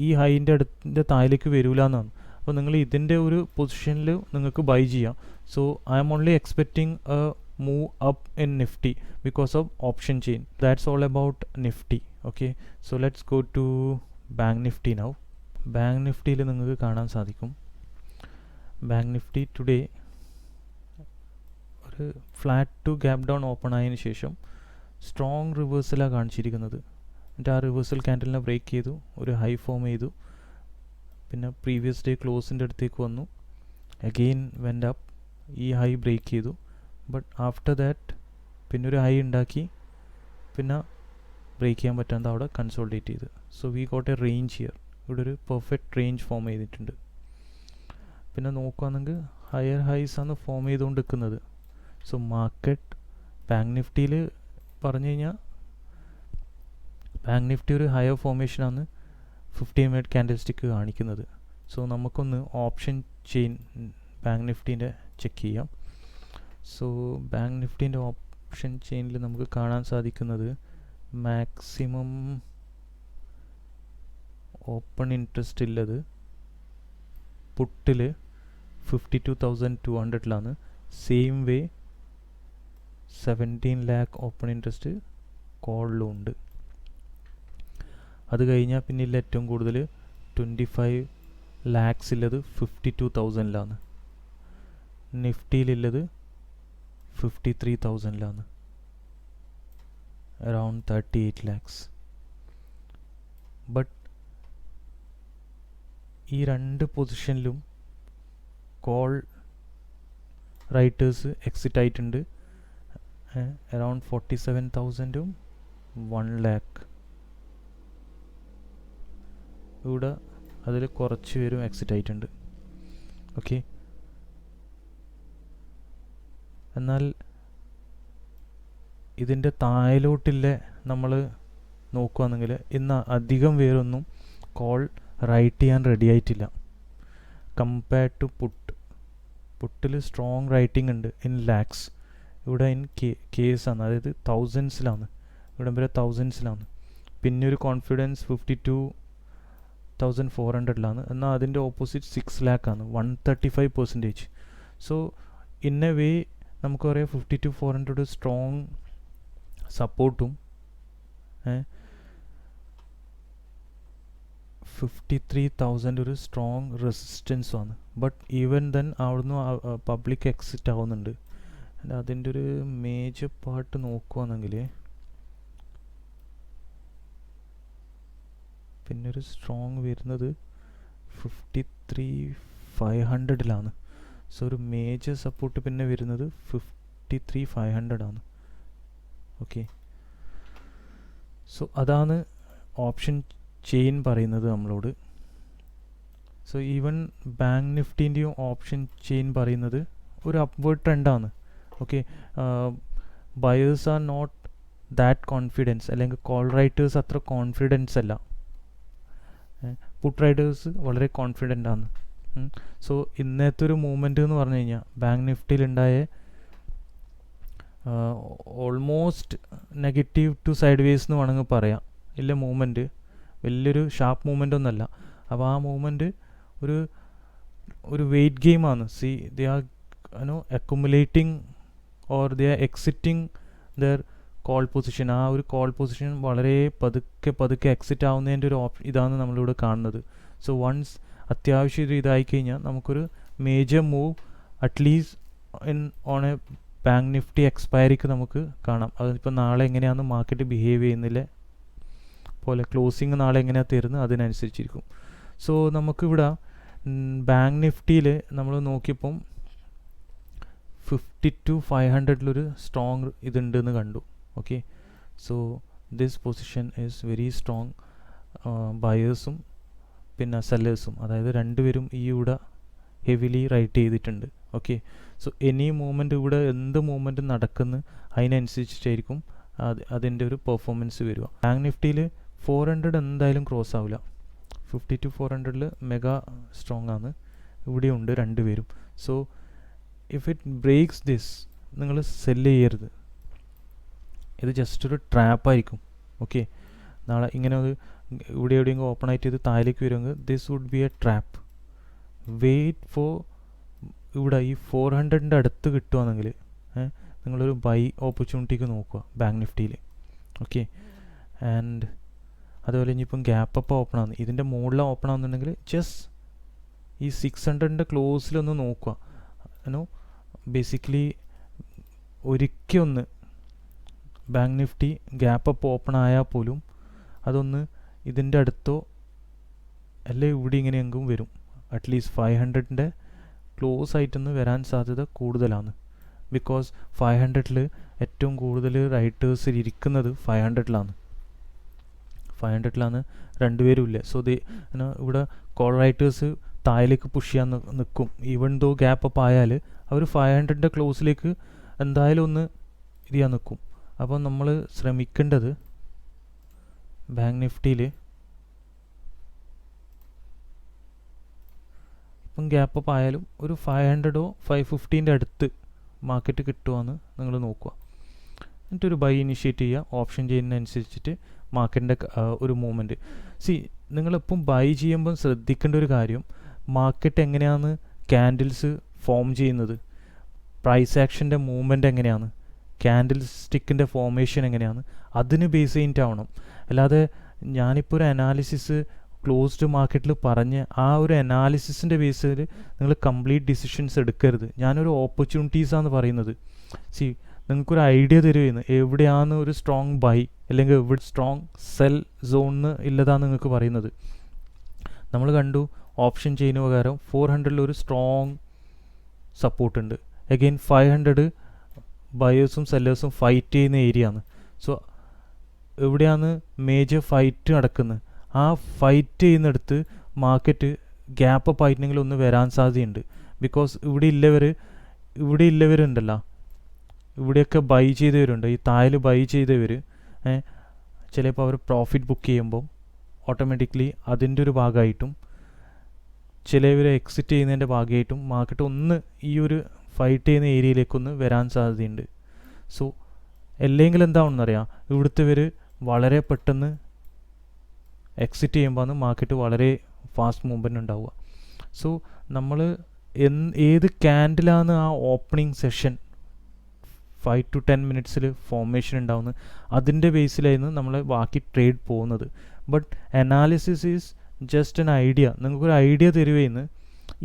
ഈ ഹൈൻ്റെ അടുത്തിൻ്റെ താഴേക്ക് വരില്ല എന്നാണ്. അപ്പോൾ നിങ്ങൾ ഇതിൻ്റെ ഒരു പൊസിഷനിൽ നിങ്ങൾക്ക് ബൈ ചെയ്യാം. So I am only expecting a move up in Nifty because of option chain. That's all about Nifty. Okay, so let's go to bank Nifty now. Bank നിഫ്റ്റിയിൽ നിങ്ങൾക്ക് കാണാൻ സാധിക്കും, ബാങ്ക് നിഫ്റ്റി ടുഡേ ഒരു flat to gap down open ആയതിനു ശേഷം strong റിവേഴ്സലാണ് കാണിച്ചിരിക്കുന്നത്. എന്നിട്ട് ആ റിവേഴ്സൽ ക്യാൻഡലിനെ ബ്രേക്ക് ചെയ്തു, ഒരു ഹൈ ഫോം ചെയ്തു, പിന്നെ പ്രീവിയസ് ഡേ ക്ലോസിൻ്റെ അടുത്തേക്ക് വന്നു, അഗെയിൻ വെൻ്റ് അപ്പ്, ഈ ഹൈ ബ്രേക്ക് ചെയ്തു. ബട്ട് ആഫ്റ്റർ ദാറ്റ് പിന്നെ ഒരു ഹൈ ഉണ്ടാക്കി, പിന്നെ ബ്രേക്ക് ചെയ്യാൻ പറ്റാതെ അവിടെ കൺസോൾഡേറ്റ് ചെയ്ത്. So we got A range here. ഇവിടെ ഒരു പെർഫെക്റ്റ് റേഞ്ച് ഫോം ചെയ്തിട്ടുണ്ട്. പിന്നെ നോക്കുകയാണെങ്കിൽ ഹയർ ഹൈസ് ആണ് ഫോം ചെയ്തുകൊണ്ട് നിൽക്കുന്നത്. സോ മാർക്കറ്റ് ബാങ്ക് നിഫ്റ്റിയിൽ പറഞ്ഞു കഴിഞ്ഞാൽ ബാങ്ക് നിഫ്റ്റി ഒരു ഹയർ ഫോർമേഷനാണ് 15 മിനിറ്റ് ക്യാൻഡിൽ സ്റ്റിക്ക് കാണിക്കുന്നത്. സോ നമുക്കൊന്ന് ഓപ്ഷൻ ചെയിൻ ബാങ്ക് നിഫ്റ്റീൻ്റെ ചെക്ക് ചെയ്യാം. സോ ബാങ്ക് നിഫ്റ്റീൻ്റെ ഓപ്ഷൻ ചെയിനിൽ നമുക്ക് കാണാൻ സാധിക്കുന്നത് മാക്സിമം ഓപ്പൺ ഇൻട്രസ്റ്റ് ഉള്ളത് പുട്ടിൽ 52,200 same way 17 lakh open interest കോളിലും ഉണ്ട്. അത് കഴിഞ്ഞാൽ പിന്നെ ഇല്ല ഏറ്റവും കൂടുതൽ 25 lakhs ഉള്ളത് 52,000 നിഫ്റ്റിയിലുള്ളത് 53,000 അറൗണ്ട് 38 lakhs. ബട്ട് ഈ രണ്ട് പൊസിഷനിലും കോൾ റൈറ്റേഴ്സ് എക്സിറ്റ് ആയിട്ടുണ്ട്. Around 47,000 1 lakh. ഇവിടെ അതിൽ കുറച്ച് പേരും എക്സിറ്റ് ആയിട്ടുണ്ട്. ഓക്കെ, എന്നാൽ ഇതിൻ്റെ താഴോട്ടില്ല നമ്മൾ നോക്കുകയാണെങ്കിൽ ഇന്ന് അധികം പേരൊന്നും കോൾ റൈറ്റ് ചെയ്യാൻ റെഡി ആയിട്ടില്ല കമ്പയർഡ് ടു പുട്ടിൽ സ്ട്രോങ് റൈറ്റിംഗ് ഉണ്ട് ഇൻ ലാക്സ്. ഇവിടെ ഇൻ കേസാണ്, അതായത് തൗസൻഡ്സിലാണ്, ഇവിടെ വരെ തൗസൻഡ്സിലാണ്. പിന്നെ ഒരു കോൺഫിഡൻസ് 52,400 എന്നാൽ അതിൻ്റെ ഓപ്പോസിറ്റ് 6 lakh ആണ്, 135%. സോ ഇൻ എ വേ നമുക്ക് പറയാം 52,400 സ്ട്രോങ് സപ്പോർട്ടും 53,000 ഒരു സ്ട്രോങ് റെസിസ്റ്റൻസും ആണ്. ബട്ട് ഈവൻ ദെൻ അവിടുന്ന് പബ്ലിക് എക്സിറ്റ് ആവുന്നുണ്ട്. അതിൻ്റെ ഒരു മേജർ പാർട്ട് നോക്കുകയാണെങ്കിൽ പിന്നെ ഒരു സ്ട്രോങ് വരുന്നത് 53,500 സോ ഒരു മേജർ സപ്പോർട്ട് പിന്നെ വരുന്നത് 53,500 ഓക്കെ, സോ അതാണ് ഓപ്ഷൻ ചെയിൻ പറയുന്നത് നമ്മളോട്. സോ ഈവൻ ബാങ്ക് നിഫ്റ്റീൻ്റെയും ഓപ്ഷൻ ചെയിൻ പറയുന്നത് ഒരു അപ്വേർഡ് ട്രെൻഡാണ്. Okay, buyers are not that confidence, അല്ലെങ്കിൽ കോൾ റൈറ്റേഴ്സ് അത്ര കോൺഫിഡൻസ് അല്ല, പുട്ട് റൈഡേഴ്സ് വളരെ കോൺഫിഡൻ്റ് ആണ്. സോ ഇന്നത്തെ ഒരു മൂവ്മെൻറ്റ് എന്ന് പറഞ്ഞു കഴിഞ്ഞാൽ ബാങ്ക് നിഫ്റ്റിയിലുണ്ടായ almost negative to sideways എന്ന് വേണമെങ്കിൽ പറയാം. ഇല്ല മൂവ്മെൻറ്റ് വലിയൊരു ഷാർപ്പ് മൂവ്മെൻ്റ് ഒന്നുമല്ല. അപ്പോൾ ആ മൂവ്മെൻറ്റ് ഒരു വെയിറ്റ് ഗെയിമാണ്. See they are accumulating or they are exiting their call position. ആ ഒരു കോൾ പൊസിഷൻ വളരെ പതുക്കെ എക്സിറ്റ് ആവുന്നതിൻ്റെ ഒരു ഇതാണ് നമ്മളിവിടെ കാണുന്നത്. സോ വൺസ് അത്യാവശ്യം ഇത് ഇതായി കഴിഞ്ഞാൽ നമുക്കൊരു major move at least on a bank Nifty എക്സ്പയറിക്ക് നമുക്ക് കാണാം. അതിപ്പോൾ നാളെ എങ്ങനെയാണ് മാർക്കറ്റ് ബിഹേവ് ചെയ്യുന്നില്ല പോലെ, ക്ലോസിങ് നാളെ എങ്ങനെയാണ് തരുന്നത് അതിനനുസരിച്ചിരിക്കും. സോ നമുക്കിവിടെ ബാങ്ക് നിഫ്റ്റിയിൽ നമ്മൾ നോക്കിയപ്പം 52,500 സ്ട്രോങ് ഇതുണ്ടെന്ന് കണ്ടു. Okay, so this position is very strong. ബയേഴ്സും പിന്നെ സെല്ലേഴ്സും, അതായത് രണ്ടുപേരും ഈ ഇവിടെ ഹെവിലി റൈറ്റ് ചെയ്തിട്ടുണ്ട്. ഓക്കെ, സോ എനി മൂവ്മെൻറ്റ് ഇവിടെ എന്ത് മൂവ്മെൻറ്റ് നടക്കുന്നു അതിനനുസരിച്ചിട്ടായിരിക്കും അതിൻ്റെ ഒരു പെർഫോമൻസ് വരിക. ബാങ്ക് നിഫ്റ്റിയിൽ 400 എന്തായാലും ക്രോസ് ആവില്ല. 52,400 മെഗാ സ്ട്രോങ് ആണ്. ഇവിടെയുണ്ട് രണ്ടുപേരും. So if it breaks this, നിങ്ങൾ സെല്ല് ചെയ്യരുത്. ഇത് ജസ്റ്റ് ഒരു ട്രാപ്പായിരിക്കും. ഓക്കെ, നാളെ ഇങ്ങനെ ഒരു ഇവിടെ എവിടെയെങ്കിലും ഓപ്പൺ ആയിട്ട് ഇത് താഴേക്ക് വരുമെങ്കിൽ this would be a trap. Wait for ഇവിടെ ഈ 400 അടുത്ത് കിട്ടുകയാണെങ്കിൽ നിങ്ങളൊരു ബൈ ഓപ്പർച്യൂണിറ്റിക്ക് നോക്കുക ബാങ്ക് നിഫ്റ്റിയിൽ. ഓക്കെ, ആൻഡ് അതുപോലെ ഇനിയിപ്പം ഗ്യാപ്പ് അപ്പ് ഓപ്പൺ ആണ്, ഇതിൻ്റെ മുകളിൽ ഓപ്പൺ ആണെന്നുണ്ടെങ്കിൽ ജസ്റ്റ് ഈ 600 ക്ലോസിലൊന്ന് നോക്കുക. ബേസിക്കലി ഒരിക്കലൊന്ന് bank Nifty gap up open ആയാൽ പോലും അതൊന്ന് ഇതിൻ്റെ അടുത്തോ അല്ലെ ഇവിടെ ഇങ്ങനെയെങ്കിലും വരും. അറ്റ്ലീസ്റ്റ് 500 ക്ലോസ് ആയിട്ടൊന്ന് വരാൻ സാധ്യത കൂടുതലാണ്. ബിക്കോസ് 500 ഏറ്റവും കൂടുതൽ റൈറ്റേഴ്സിൽ ഇരിക്കുന്നത് 500 രണ്ടുപേരും ഇല്ല. സോ ഇവിടെ കോൾ റൈറ്റേഴ്സ് താഴേക്ക് പുഷ് ചെയ്യാൻ നിൽക്കും. ഈവൻ ദോ ഗ്യാപ്പ് അപ്പ് ആയാൽ അവർ 500 ക്ലോസിലേക്ക് എന്തായാലും ഒന്ന് ഇത് ചെയ്യാൻ നിൽക്കും. അപ്പോൾ നമ്മൾ ശ്രമിക്കേണ്ടത് ബാങ്ക് നിഫ്റ്റിയിൽ ഇപ്പം ഗ്യാപ്പ് അപ്പ് ആയാലും ഒരു 500 550 അടുത്ത് മാർക്കറ്റ് കിട്ടുമെന്ന് നിങ്ങൾ നോക്കുക. എന്നിട്ടൊരു ബൈ ഇനിഷ്യേറ്റ് ചെയ്യുക. ഓപ്ഷൻ ചെയ്യുന്നതനുസരിച്ചിട്ട് മാർക്കറ്റിൻ്റെ ഒരു മൂവ്മെൻറ്റ്. നിങ്ങളിപ്പം ബൈ ചെയ്യുമ്പം ശ്രദ്ധിക്കേണ്ട ഒരു കാര്യം, മാർക്കറ്റ് എങ്ങനെയാണ് ക്യാൻഡിൽസ് ഫോം ചെയ്യുന്നത്, പ്രൈസ് ആക്ഷൻ്റെ മൂവ്മെൻറ്റ് എങ്ങനെയാണ്, ക്യാൻഡിൽ സ്റ്റിക്കിൻ്റെ ഫോർമേഷൻ എങ്ങനെയാണ്, അതിന് ബേസ് ചെയ്തിട്ടാവണം. അല്ലാതെ ഞാനിപ്പോൾ ഒരു അനാലിസിസ് ക്ലോസ്ഡ് മാർക്കറ്റിൽ പറഞ്ഞ് ആ ഒരു അനാലിസിസിൻ്റെ ബേസിൽ നിങ്ങൾ കംപ്ലീറ്റ് ഡിസിഷൻസ് എടുക്കരുത്. ഞാനൊരു ഓപ്പർച്യൂണിറ്റീസാണ് പറയുന്നത്. നിങ്ങൾക്കൊരു ഐഡിയ തരുമെന്ന് എവിടെയാണ് ഒരു സ്ട്രോങ് ബൈ അല്ലെങ്കിൽ എവിടെ സ്ട്രോങ് സെൽ സോണിന് ഇല്ലതാണ് നിങ്ങൾക്ക് പറയുന്നത്. നമ്മൾ കണ്ടു ഓപ്ഷൻ ചെയ്യുന്ന പ്രകാരം 400 ഒരു സ്ട്രോങ് സപ്പോർട്ടുണ്ട്. അഗെയിൻ 500 ബയേഴ്സും സെല്ലേഴ്സും ഫൈറ്റ് ചെയ്യുന്ന ഏരിയ ആണ്. സോ എവിടെയാണ് മേജർ ഫൈറ്റ് നടക്കുന്നത്, ആ ഫൈറ്റ് ചെയ്യുന്നിടത്ത് മാർക്കറ്റ് ഗ്യാപ്പ് അപ്പ് ആയിട്ടുണ്ടെങ്കിൽ ഒന്ന് വരാൻ സാധ്യതയുണ്ട്. ബിക്കോസ് ഇവിടെ ഇല്ലവരുണ്ടല്ലോ, ഇവിടെയൊക്കെ ബൈ ചെയ്തവരുണ്ട്. ഈ താഴെ ബൈ ചെയ്തവർ ചിലപ്പോൾ അവർ പ്രോഫിറ്റ് ബുക്ക് ചെയ്യുമ്പോൾ ഓട്ടോമാറ്റിക്കലി അതിൻ്റെ ഒരു ഭാഗമായിട്ടും ചിലവർ എക്സിറ്റ് ചെയ്യുന്നതിൻ്റെ ഭാഗമായിട്ടും മാർക്കറ്റ് ഒന്ന് ഈ ഒരു ഫൈറ്റ് ചെയ്യുന്ന ഏരിയയിലേക്കൊന്ന് വരാൻ സാധ്യതയുണ്ട്. സോ അല്ലെങ്കിൽ എന്താണെന്നറിയാം, ഇവിടുത്തെ വളരെ പെട്ടെന്ന് എക്സിറ്റ് ചെയ്യുമ്പോൾ മാർക്കറ്റ് വളരെ ഫാസ്റ്റ് മൂവ്മെൻറ്റ് ഉണ്ടാവുക. സോ നമ്മൾ ഏത് ക്യാൻഡിലാണ് ആ ഓപ്പണിംഗ് സെഷൻ 5 to 10 മിനിറ്റ്സിൽ ഫോർമേഷൻ ഉണ്ടാവുന്നത്, അതിൻ്റെ ബേസിലായിരുന്നു നമ്മൾ ബാക്കി ട്രേഡ് പോകുന്നത്. But analysis is just an idea. നിങ്ങൾക്കൊരു ഐഡിയ തരുകയെന്ന്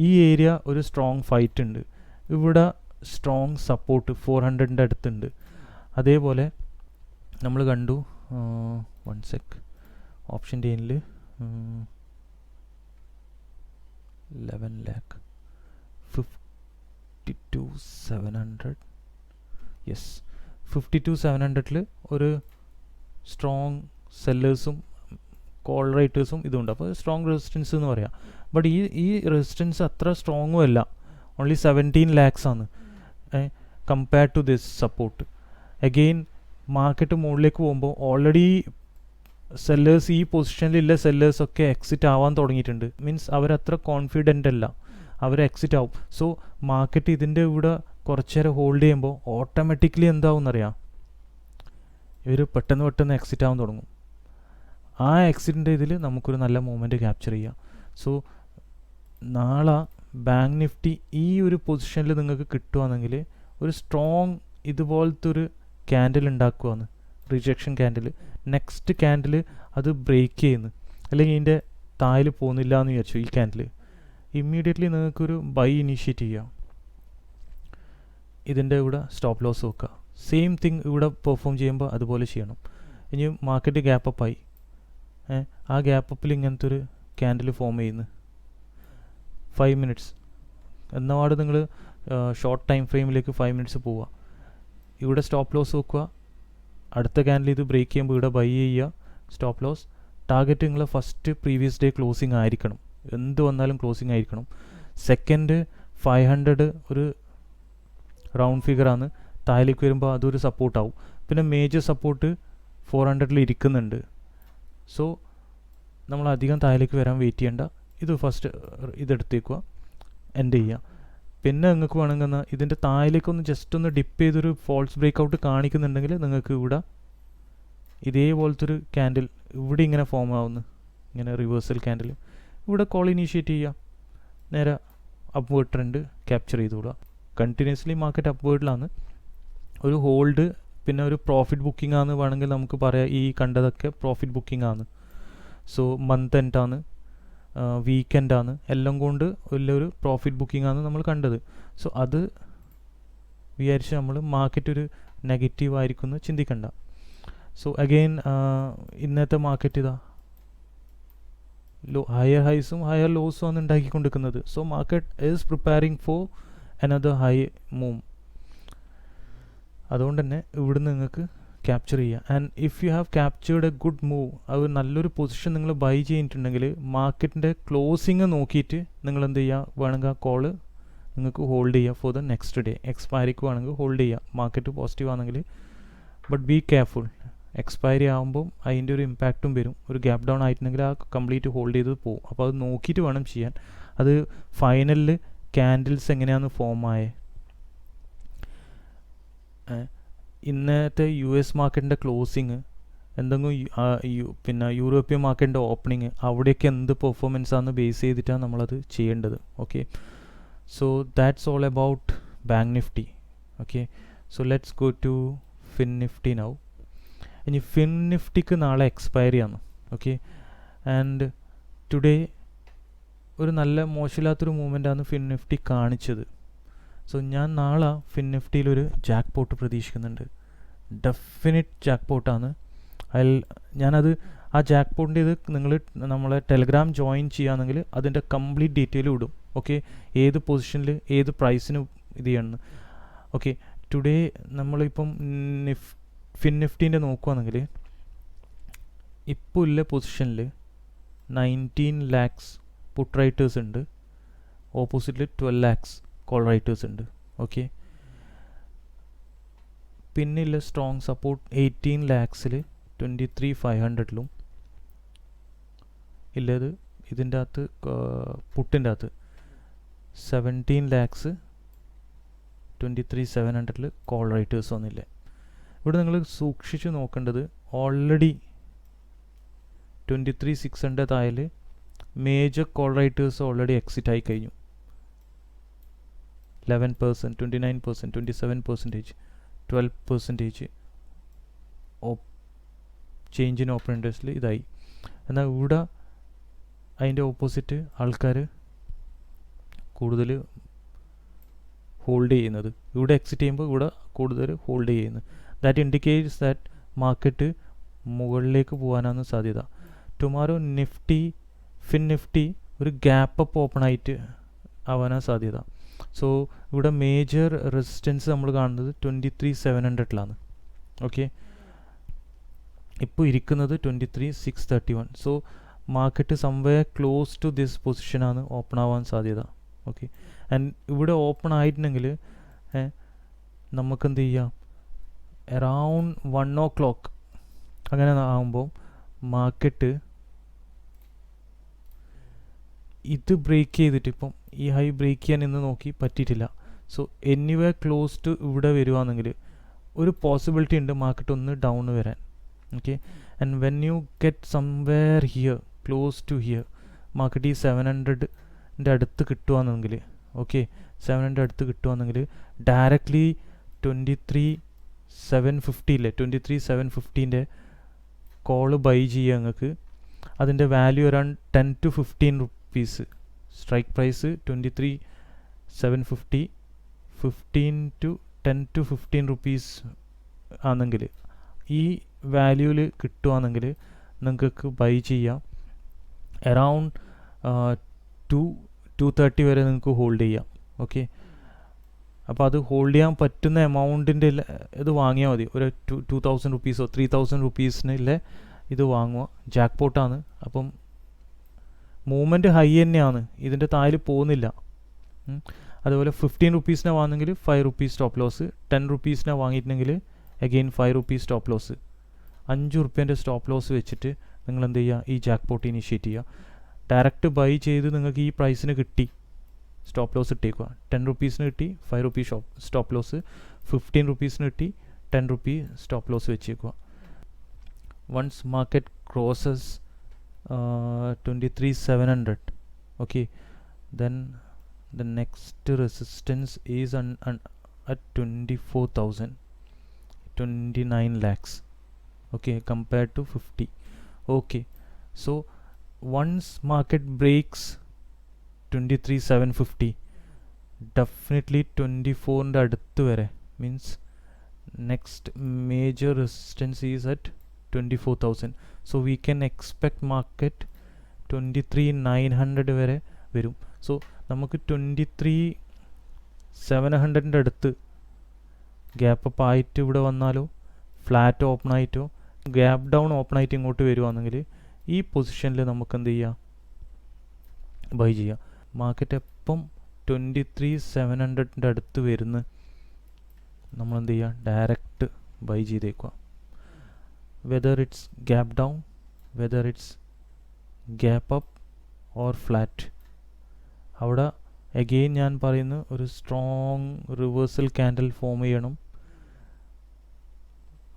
ഈ ഏരിയ ഒരു സ്ട്രോങ് ഫൈറ്റ് ഉണ്ട്, ഇവിടെ സ്ട്രോങ് സപ്പോർട്ട് 400 അടുത്തുണ്ട്. അതേപോലെ നമ്മൾ കണ്ടു 1 sec ഓപ്ഷൻ ടൈനിൽ 11 lakh 52,700 യെസ് 52,700 ഒരു സ്ട്രോങ് സെല്ലേഴ്സും കോൾ റൈറ്റേഴ്സും ഇതുണ്ട്. അപ്പോൾ സ്ട്രോങ് റെസിസ്റ്റൻസ് എന്ന് പറയാം. ബട്ട് ഈ റെസിസ്റ്റൻസ് അത്ര സ്ട്രോങ്ങും അല്ല, ഓൺലി 17 lakhs ആണ് compared to this support. Again market മുകളിലേക്ക് പോകുമ്പോൾ ഓൾറെഡി സെല്ലേഴ്സ്, ഈ പൊസിഷനിലുള്ള സെല്ലേഴ്സൊക്കെ എക്സിറ്റ് ആവാൻ തുടങ്ങിയിട്ടുണ്ട്. മീൻസ് അവരത്ര കോൺഫിഡൻ്റ് അല്ല, അവർ എക്സിറ്റ് ആവും. സോ മാർക്കറ്റ് ഇതിൻ്റെ ഇവിടെ കുറച്ച് നേരം ഹോൾഡ് ചെയ്യുമ്പോൾ ഓട്ടോമാറ്റിക്കലി എന്താവും എന്നറിയാം, ഇവർ പെട്ടെന്ന് എക്സിറ്റ് ആവാൻ തുടങ്ങും. ആ എക്സിറ്റിൻ്റെ ഇതിൽ നമുക്കൊരു നല്ല മൂവ്മെൻറ്റ് ക്യാപ്ചർ ചെയ്യാം. സോ നാളെ ബാങ്ക് നിഫ്റ്റി ഈ ഒരു പൊസിഷനിൽ നിങ്ങൾക്ക് കിട്ടുകയാണെങ്കിൽ ഒരു സ്ട്രോങ് ഇതുപോലത്തെ ഒരു ക്യാൻഡിൽ ഉണ്ടാക്കുകയാണ്, റിജക്ഷൻ ക്യാൻഡിൽ. നെക്സ്റ്റ് ക്യാൻഡിൽ അത് ബ്രേക്ക് ചെയ്യുന്നു, അല്ലെങ്കിൽ ഇതിൻ്റെ താഴെ പോകുന്നില്ല എന്ന് വിചാരിച്ചു ഈ ക്യാൻഡിൽ, ഇമ്മീഡിയറ്റ്ലി നിങ്ങൾക്കൊരു ബൈ ഇനീഷ്യേറ്റ് ചെയ്യാം. ഇതിൻ്റെ ഇവിടെ സ്റ്റോപ്പ് ലോസ് വെക്കുക. സെയിം തിങ് ഇവിടെ പെർഫോം ചെയ്യുമ്പോൾ അതുപോലെ ചെയ്യണം. ഇനി മാർക്കറ്റ് ഗ്യാപ്പ് അപ്പ് ആയി, ആ ഗ്യാപ്പ് അപ്പിൽ ഇങ്ങനത്തെ ഒരു ക്യാൻഡിൽ ഫോം ചെയ്യുന്നു 5 minutes. എന്നപാട് നിങ്ങൾ ഷോർട്ട് ടൈം ഫ്രെയിമിലേക്ക് 5 minutes പോവുക, ഇവിടെ സ്റ്റോപ്പ് ലോസ് വെക്കുക. അടുത്ത ക്യാൻഡിൽ ഇത് ബ്രേക്ക് ചെയ്യുമ്പോൾ ഇവിടെ ബൈ ചെയ്യുക, സ്റ്റോപ്പ് ലോസ്. ടാർഗറ്റ് നിങ്ങൾ ഫസ്റ്റ് പ്രീവിയസ് ഡേ ക്ലോസിങ് ആയിരിക്കണം, എന്ത് വന്നാലും ക്ലോസിങ് ആയിരിക്കണം. സെക്കൻഡ് 500 ഒരു റൗണ്ട് ഫിഗറാണ്, താഴേക്ക് വരുമ്പോൾ അതൊരു സപ്പോർട്ടാവും. പിന്നെ മേജർ സപ്പോർട്ട് 400 ഇരിക്കുന്നുണ്ട്. സോ നമ്മൾ അധികം താഴേക്ക് വരാൻ വെയിറ്റ് ചെയ്യേണ്ട, ഇത് ഫസ്റ്റ് ഇതെടുത്തേക്കുക, എൻഡ് ചെയ്യുക. പിന്നെ നിങ്ങൾക്ക് വേണമെങ്കിൽ ഇതിൻ്റെ താഴേക്കൊന്ന് ജസ്റ്റ് ഒന്ന് ഡിപ്പ് ചെയ്തൊരു ഫോൾസ് ബ്രേക്ക് ഔട്ട് കാണിക്കുന്നുണ്ടെങ്കിൽ നിങ്ങൾക്ക് ഇവിടെ ഇതേപോലത്തെ ഒരു ക്യാൻഡിൽ ഇവിടെ ഇങ്ങനെ ഫോം ആവുന്നു, ഇങ്ങനെ റിവേഴ്സൽ ക്യാൻഡിൽ. ഇവിടെ കോൾ ഇനീഷ്യേറ്റ് ചെയ്യുക, നേരെ അപ്വേർഡ് ട്രെൻഡ് ക്യാപ്ചർ ചെയ്തുകൂടുക. കണ്ടിന്യൂസ്ലി മാർക്കറ്റ് അപ്വേർഡിലാണ്. ഒരു ഹോൾഡ് പിന്നെ ഒരു പ്രോഫിറ്റ് ബുക്കിംഗ് ആണ് വേണമെങ്കിൽ നമുക്ക് പറയാം. ഈ കണ്ടതൊക്കെ പ്രോഫിറ്റ് ബുക്കിംഗ് ആണ്. സോ മന്ത് എൻഡ് ആണ്, വീക്കെൻഡ് ആണ്, എല്ലാം കൊണ്ട് വലിയൊരു പ്രോഫിറ്റ് ബുക്കിംഗ് ആണ് നമ്മൾ കണ്ടത്. സോ അത് വിചാരിച്ച് നമ്മൾ മാർക്കറ്റ് ഒരു നെഗറ്റീവ് ആയിരിക്കും എന്ന് ചിന്തിക്കണ്ട. സോ അഗെയിൻ ഇന്നത്തെ മാർക്കറ്റ് ഇതാ ഹയർ ഹൈസും ഹയർ ലോസും ആണ് ഉണ്ടാക്കിക്കൊണ്ടിരിക്കുന്നത്. So market is preparing for another high move. അതുകൊണ്ട് തന്നെ ഇവിടുന്ന് നിങ്ങൾക്ക് ക്യാപ്ചർ ചെയ്യുക. And if you have captured a good move, അത് നല്ലൊരു പൊസിഷൻ നിങ്ങൾ ബൈ ചെയ്തിട്ടുണ്ടെങ്കിൽ മാർക്കറ്റിൻ്റെ ക്ലോസിങ് നോക്കിയിട്ട് നിങ്ങൾ എന്ത് ചെയ്യുക, വേണമെങ്കിൽ ആ കോള് നിങ്ങൾക്ക് ഹോൾഡ് ചെയ്യുക ഫോർ ദ നെക്സ്റ്റ് ഡേ. എക്സ്പയറിക്ക് വേണമെങ്കിൽ ഹോൾഡ് ചെയ്യുക, മാർക്കറ്റ് പോസിറ്റീവ് ആണെങ്കിൽ. ബട്ട് ബി കെയർഫുൾ, എക്സ്പയറി ആകുമ്പോൾ അതിൻ്റെ ഒരു ഇമ്പാക്റ്റും വരും. ഒരു ഗ്യാപ്പ് ഡൗൺ ആയിട്ടുണ്ടെങ്കിൽ ആ കംപ്ലീറ്റ് ഹോൾഡ് ചെയ്ത് പോകും. അപ്പോൾ അത് നോക്കിയിട്ട് വേണം ചെയ്യാൻ. അത് ഫൈനലിൽ ക്യാൻഡിൽസ് എങ്ങനെയാണ് ഫോം ആയത്. ഇന്നത്തെ US മാർക്കറ്റിൻ്റെ ക്ലോസിങ്, എന്തെങ്കിലും പിന്നെ യൂറോപ്യൻ മാർക്കറ്റിൻ്റെ ഓപ്പണിങ്, അവിടെയൊക്കെ എന്ത് പെർഫോമൻസ് ആണ് ബേസ് ചെയ്തിട്ടാണ് നമ്മളത് ചെയ്യേണ്ടത്. Okay, so that's all about bank Nifty. Okay, so let's go to Fin Nifty now. ഇനി ഫിൻ നിഫ്റ്റിക്ക് നാളെ എക്സ്പയറി ആണ്. ഓക്കെ, ആൻഡ് ടുഡേ ഒരു നല്ല മോശമില്ലാത്തൊരു മൂവ്മെൻ്റാണ് ഫിൻ നിഫ്റ്റി കാണിച്ചത്. സോ ഞാൻ നാളെ ഫിൻ നിഫ്റ്റിയിലൊരു ജാക്ക് പോട്ട് പ്രതീക്ഷിക്കുന്നുണ്ട്. ഡെഫിനിറ്റ് ജാക്ക് പോട്ടാണ്. ഞാനത് ആ ജാക്ക് പോട്ടിൻ്റെ ഇത് നിങ്ങൾ നമ്മളെ ടെലഗ്രാം ജോയിൻ ചെയ്യുകയാണെങ്കിൽ അതിൻ്റെ കംപ്ലീറ്റ് ഡീറ്റെയിൽ ഇടും. ഓക്കെ, ഏത് പൊസിഷനിൽ ഏത് പ്രൈസിന് ഇത് ചെയ്യണമെന്ന്. ഓക്കെ, ടുഡേ നമ്മളിപ്പം ഫിൻ നിഫ്റ്റീൻ്റെ നോക്കുകയാണെങ്കിൽ ഇപ്പോൾ ഉള്ള പൊസിഷനിൽ 19 lakhs പുട്ട് റൈറ്റേഴ്സ് ഉണ്ട്, ഓപ്പോസിറ്റിൽ 12 lakhs കോൾ റൈറ്റേഴ്സ് ഉണ്ട്. ഓക്കെ, പിന്നില്ല സ്ട്രോങ് സപ്പോർട്ട് 18 lakhs 23,500 ഇല്ലത്. ഇതിൻ്റെ അകത്ത് പുട്ടിൻ്റെ അകത്ത് 17 lakhs 23,700 കോൾ റൈറ്റേഴ്സ് ഒന്നുമില്ല. ഇവിടെ നിങ്ങൾ സൂക്ഷിച്ച് നോക്കേണ്ടത് ഓൾറെഡി 23,600 ആയാൽ major call writers already exit ആയി കഴിഞ്ഞു. 11%, 29%, 27%, 12% ചേഞ്ച് ഇൻ ഓപ്പൺ ഇൻട്രസ്റ്റിൽ ഇതായി. എന്നാൽ ഇവിടെ അതിൻ്റെ ഓപ്പോസിറ്റ് ആൾക്കാർ കൂടുതൽ ഹോൾഡ് ചെയ്യുന്നത്, ഇവിടെ എക്സിറ്റ് ചെയ്യുമ്പോൾ ഇവിടെ കൂടുതൽ ഹോൾഡ് ചെയ്യുന്നത്. ദാറ്റ് ഇൻഡിക്കേറ്റ്സ് ദാറ്റ് മാർക്കറ്റ് മുകളിലേക്ക് പോകാനാണ് സാധ്യത. ടുമാറോ ഫിൻ നിഫ്റ്റി ഒരു ഗ്യാപ്പ് അപ്പ് ഓപ്പൺ ആയിട്ട് ആവാനാണ് സാധ്യത. സോ ഇവിടെ മേജർ റെസിസ്റ്റൻസ് നമ്മൾ കാണുന്നത് 23,700 ഓക്കെ, ഇപ്പോൾ ഇരിക്കുന്നത് 23,631. So market somewhere close to this പൊസിഷനാണ് ഓപ്പൺ ആവാൻ സാധ്യത. ഓക്കെ, ആൻഡ് ഇവിടെ ഓപ്പൺ ആയിട്ടുണ്ടെങ്കിൽ നമുക്ക് എന്ത് ചെയ്യാം, അറൗണ്ട് 1 o'clock അങ്ങനെ ആകുമ്പോൾ മാർക്കറ്റ് ഇത് ബ്രേക്ക് ചെയ്തിട്ട്, ഇപ്പം ഈ ഹൈ ബ്രേക്ക് ചെയ്യാൻ ഇന്ന് നോക്കി പറ്റിയിട്ടില്ല. സോ എനിവേ ക്ലോസ് ടു ഇവിടെ വരുവാണെങ്കിൽ ഒരു പോസിബിലിറ്റി ഉണ്ട് മാർക്കറ്റ് ഒന്ന് ഡൗൺ വരാൻ. Okay, and when you get somewhere here close to here, market ഈ 700-ൻ്റെ അടുത്ത് കിട്ടുകയാണെങ്കിൽ, ഓക്കെ 700 അടുത്ത് കിട്ടുകയാണെങ്കിൽ ഡയറക്റ്റ്ലി 23,750 ഇല്ലേ, 23,750-ൻ്റെ കോള് ബൈ ചെയ്യുക നിങ്ങൾക്ക്. അതിൻ്റെ value around 10 to 15 rupees. Strike price 23,750, 10 to 15 rupees ആണെങ്കിൽ ഈ വാല്യൂവിൽ കിട്ടുകയാണെങ്കിൽ നിങ്ങൾക്ക് ബൈ ചെയ്യാം. അറൗണ്ട് 230 വരെ നിങ്ങൾക്ക് ഹോൾഡ് ചെയ്യാം. ഓക്കെ, അപ്പോൾ അത് ഹോൾഡ് ചെയ്യാൻ പറ്റുന്ന എമൗണ്ടിൻ്റെ ഇത് വാങ്ങിയാൽ മതി. ഒരു 2,000 rupees 3,000 rupees-ലെ ഇത് വാങ്ങുക. ജാക്ക് പോട്ടാണ്. അപ്പം മൂവ്മെൻറ്റ് ഹൈ തന്നെയാണ്, ഇതിൻ്റെ താഴെ പോകുന്നില്ല. അതുപോലെ 15 rupees-നെ വാങ്ങുന്നെങ്കിൽ 5 rupees സ്റ്റോപ്പ് ലോസ്, 10 rupees-നെ വാങ്ങിയിട്ടുണ്ടെങ്കിൽ again 5 rupees stop loss. 5 rupees stop loss വെച്ചിട്ട് നിങ്ങൾ എന്ത് ചെയ്യുക, ഈ ജാക്ക് പോട്ട് ഇനിഷ്യേറ്റ് ചെയ്യുക. ഡയറക്റ്റ് ബൈ ചെയ്ത് നിങ്ങൾക്ക് ഈ പ്രൈസിന് കിട്ടി, സ്റ്റോപ്പ് ലോസ് ഇട്ടേക്കുക. 10 rupees-ന് കിട്ടി 5 rupees സ്റ്റോപ്പ് ലോസ്, 15 rupees-ന് കിട്ടി 10 rupees സ്റ്റോപ്പ് ലോസ് വെച്ചേക്കുക. Once market crosses 23,700, okay, then the next resistance is at 24,000, 29 lakhs, okay, compared to 50. Okay, so once market breaks 23,750, definitely 24-ൻ്റെ അടുത്ത് വരെ, means next major resistance is at 24,000. So we can expect market 23,900 വരെ വരും. So നമുക്ക് 23,700-ൻ്റെ അടുത്ത് gap up ആയിട്ട് ഇവിടെ വന്നാലോ, flat open ആയിട്ടോ, ഗ്യാപ്പ് ഡൗൺ ഓപ്പൺ ആയിട്ട് ഇങ്ങോട്ട് വരുവാണെങ്കിൽ ഈ പൊസിഷനിൽ നമുക്ക് എന്ത് ചെയ്യാം, ബൈ ചെയ്യാം. മാർക്കറ്റ് എപ്പം 23,700-ൻ്റെ അടുത്ത് വരുന്ന നമ്മളെന്ത് ചെയ്യുക, ഡയറക്റ്റ് ബൈ ചെയ്തേക്കുക. whether it's gap down, whether it's gap up or flat. അവിടെ അഗെയിൻ ഞാൻ പറയുന്നു, ഒരു സ്ട്രോങ് റിവേഴ്സൽ ക്യാൻഡിൽ ഫോം ചെയ്യണം.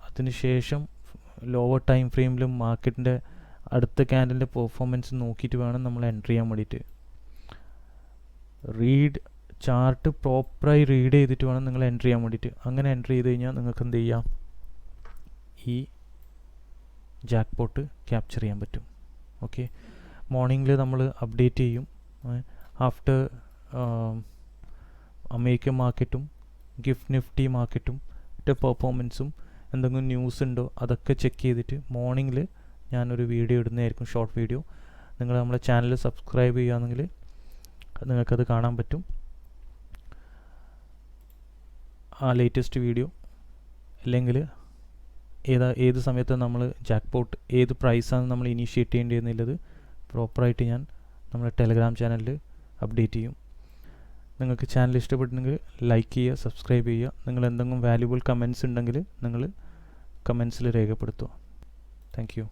അതിനുശേഷം ലോവർ ടൈം ഫ്രെയിമിലും മാർക്കറ്റിൻ്റെ അടുത്ത ക്യാൻഡിലിൻ്റെ പെർഫോമൻസ് നോക്കിയിട്ട് വേണം നമ്മൾ എൻട്രി ചെയ്യാൻ വേണ്ടിയിട്ട്. ചാർട്ട് പ്രോപ്പറായി റീഡ് ചെയ്തിട്ട് വേണം നിങ്ങൾ എൻട്രി ചെയ്യാൻ വേണ്ടിയിട്ട്. അങ്ങനെ എൻട്രി ചെയ്ത് കഴിഞ്ഞാൽ നിങ്ങൾക്ക് എന്ത് ചെയ്യാം, ഈ ജാക്ക് പോട്ട് ക്യാപ്ചർ ചെയ്യാൻ പറ്റും. ഓക്കെ, മോർണിംഗിൽ നമ്മൾ അപ്ഡേറ്റ് ചെയ്യും. ആഫ്റ്റർ അമേരിക്കൻ മാർക്കറ്റും ഗിഫ്റ്റ് നിഫ്റ്റി മാർക്കറ്റും പെർഫോമൻസും എന്തെങ്കിലും ന്യൂസ് ഉണ്ടോ അതൊക്കെ ചെക്ക് ചെയ്തിട്ട് മോർണിംഗിൽ ഞാനൊരു വീഡിയോ ഇടുന്നതായിരിക്കും, ഷോർട്ട് വീഡിയോ. നിങ്ങൾ നമ്മുടെ ചാനൽ സബ്സ്ക്രൈബ് ചെയ്യുകയാണെങ്കിൽ നിങ്ങൾക്കത് കാണാൻ പറ്റും, ആ ലേറ്റസ്റ്റ് വീഡിയോ. അല്ലെങ്കിൽ ഏത് സമയത്ത് നമ്മൾ ജാക്ക് പോട്ട് ഏത് പ്രൈസാണ് നമ്മൾ ഇനീഷ്യേറ്റ് ചെയ്യേണ്ടതെന്നുള്ളത് പ്രോപ്പറായിട്ട് ഞാൻ നമ്മുടെ ടെലഗ്രാം ചാനലിൽ അപ്ഡേറ്റ് ചെയ്യും. നിങ്ങൾക്ക് ചാനൽ ഇഷ്ടപ്പെട്ടിട്ടുണ്ടെങ്കിൽ ലൈക്ക് ചെയ്യുക, സബ്സ്ക്രൈബ് ചെയ്യുക. നിങ്ങൾ എന്തെങ്കിലും വാല്യുബിൾ കമൻസ് ഉണ്ടെങ്കിൽ നിങ്ങൾ കമൻസിൽ രേഖപ്പെടുത്തുക. Thank you.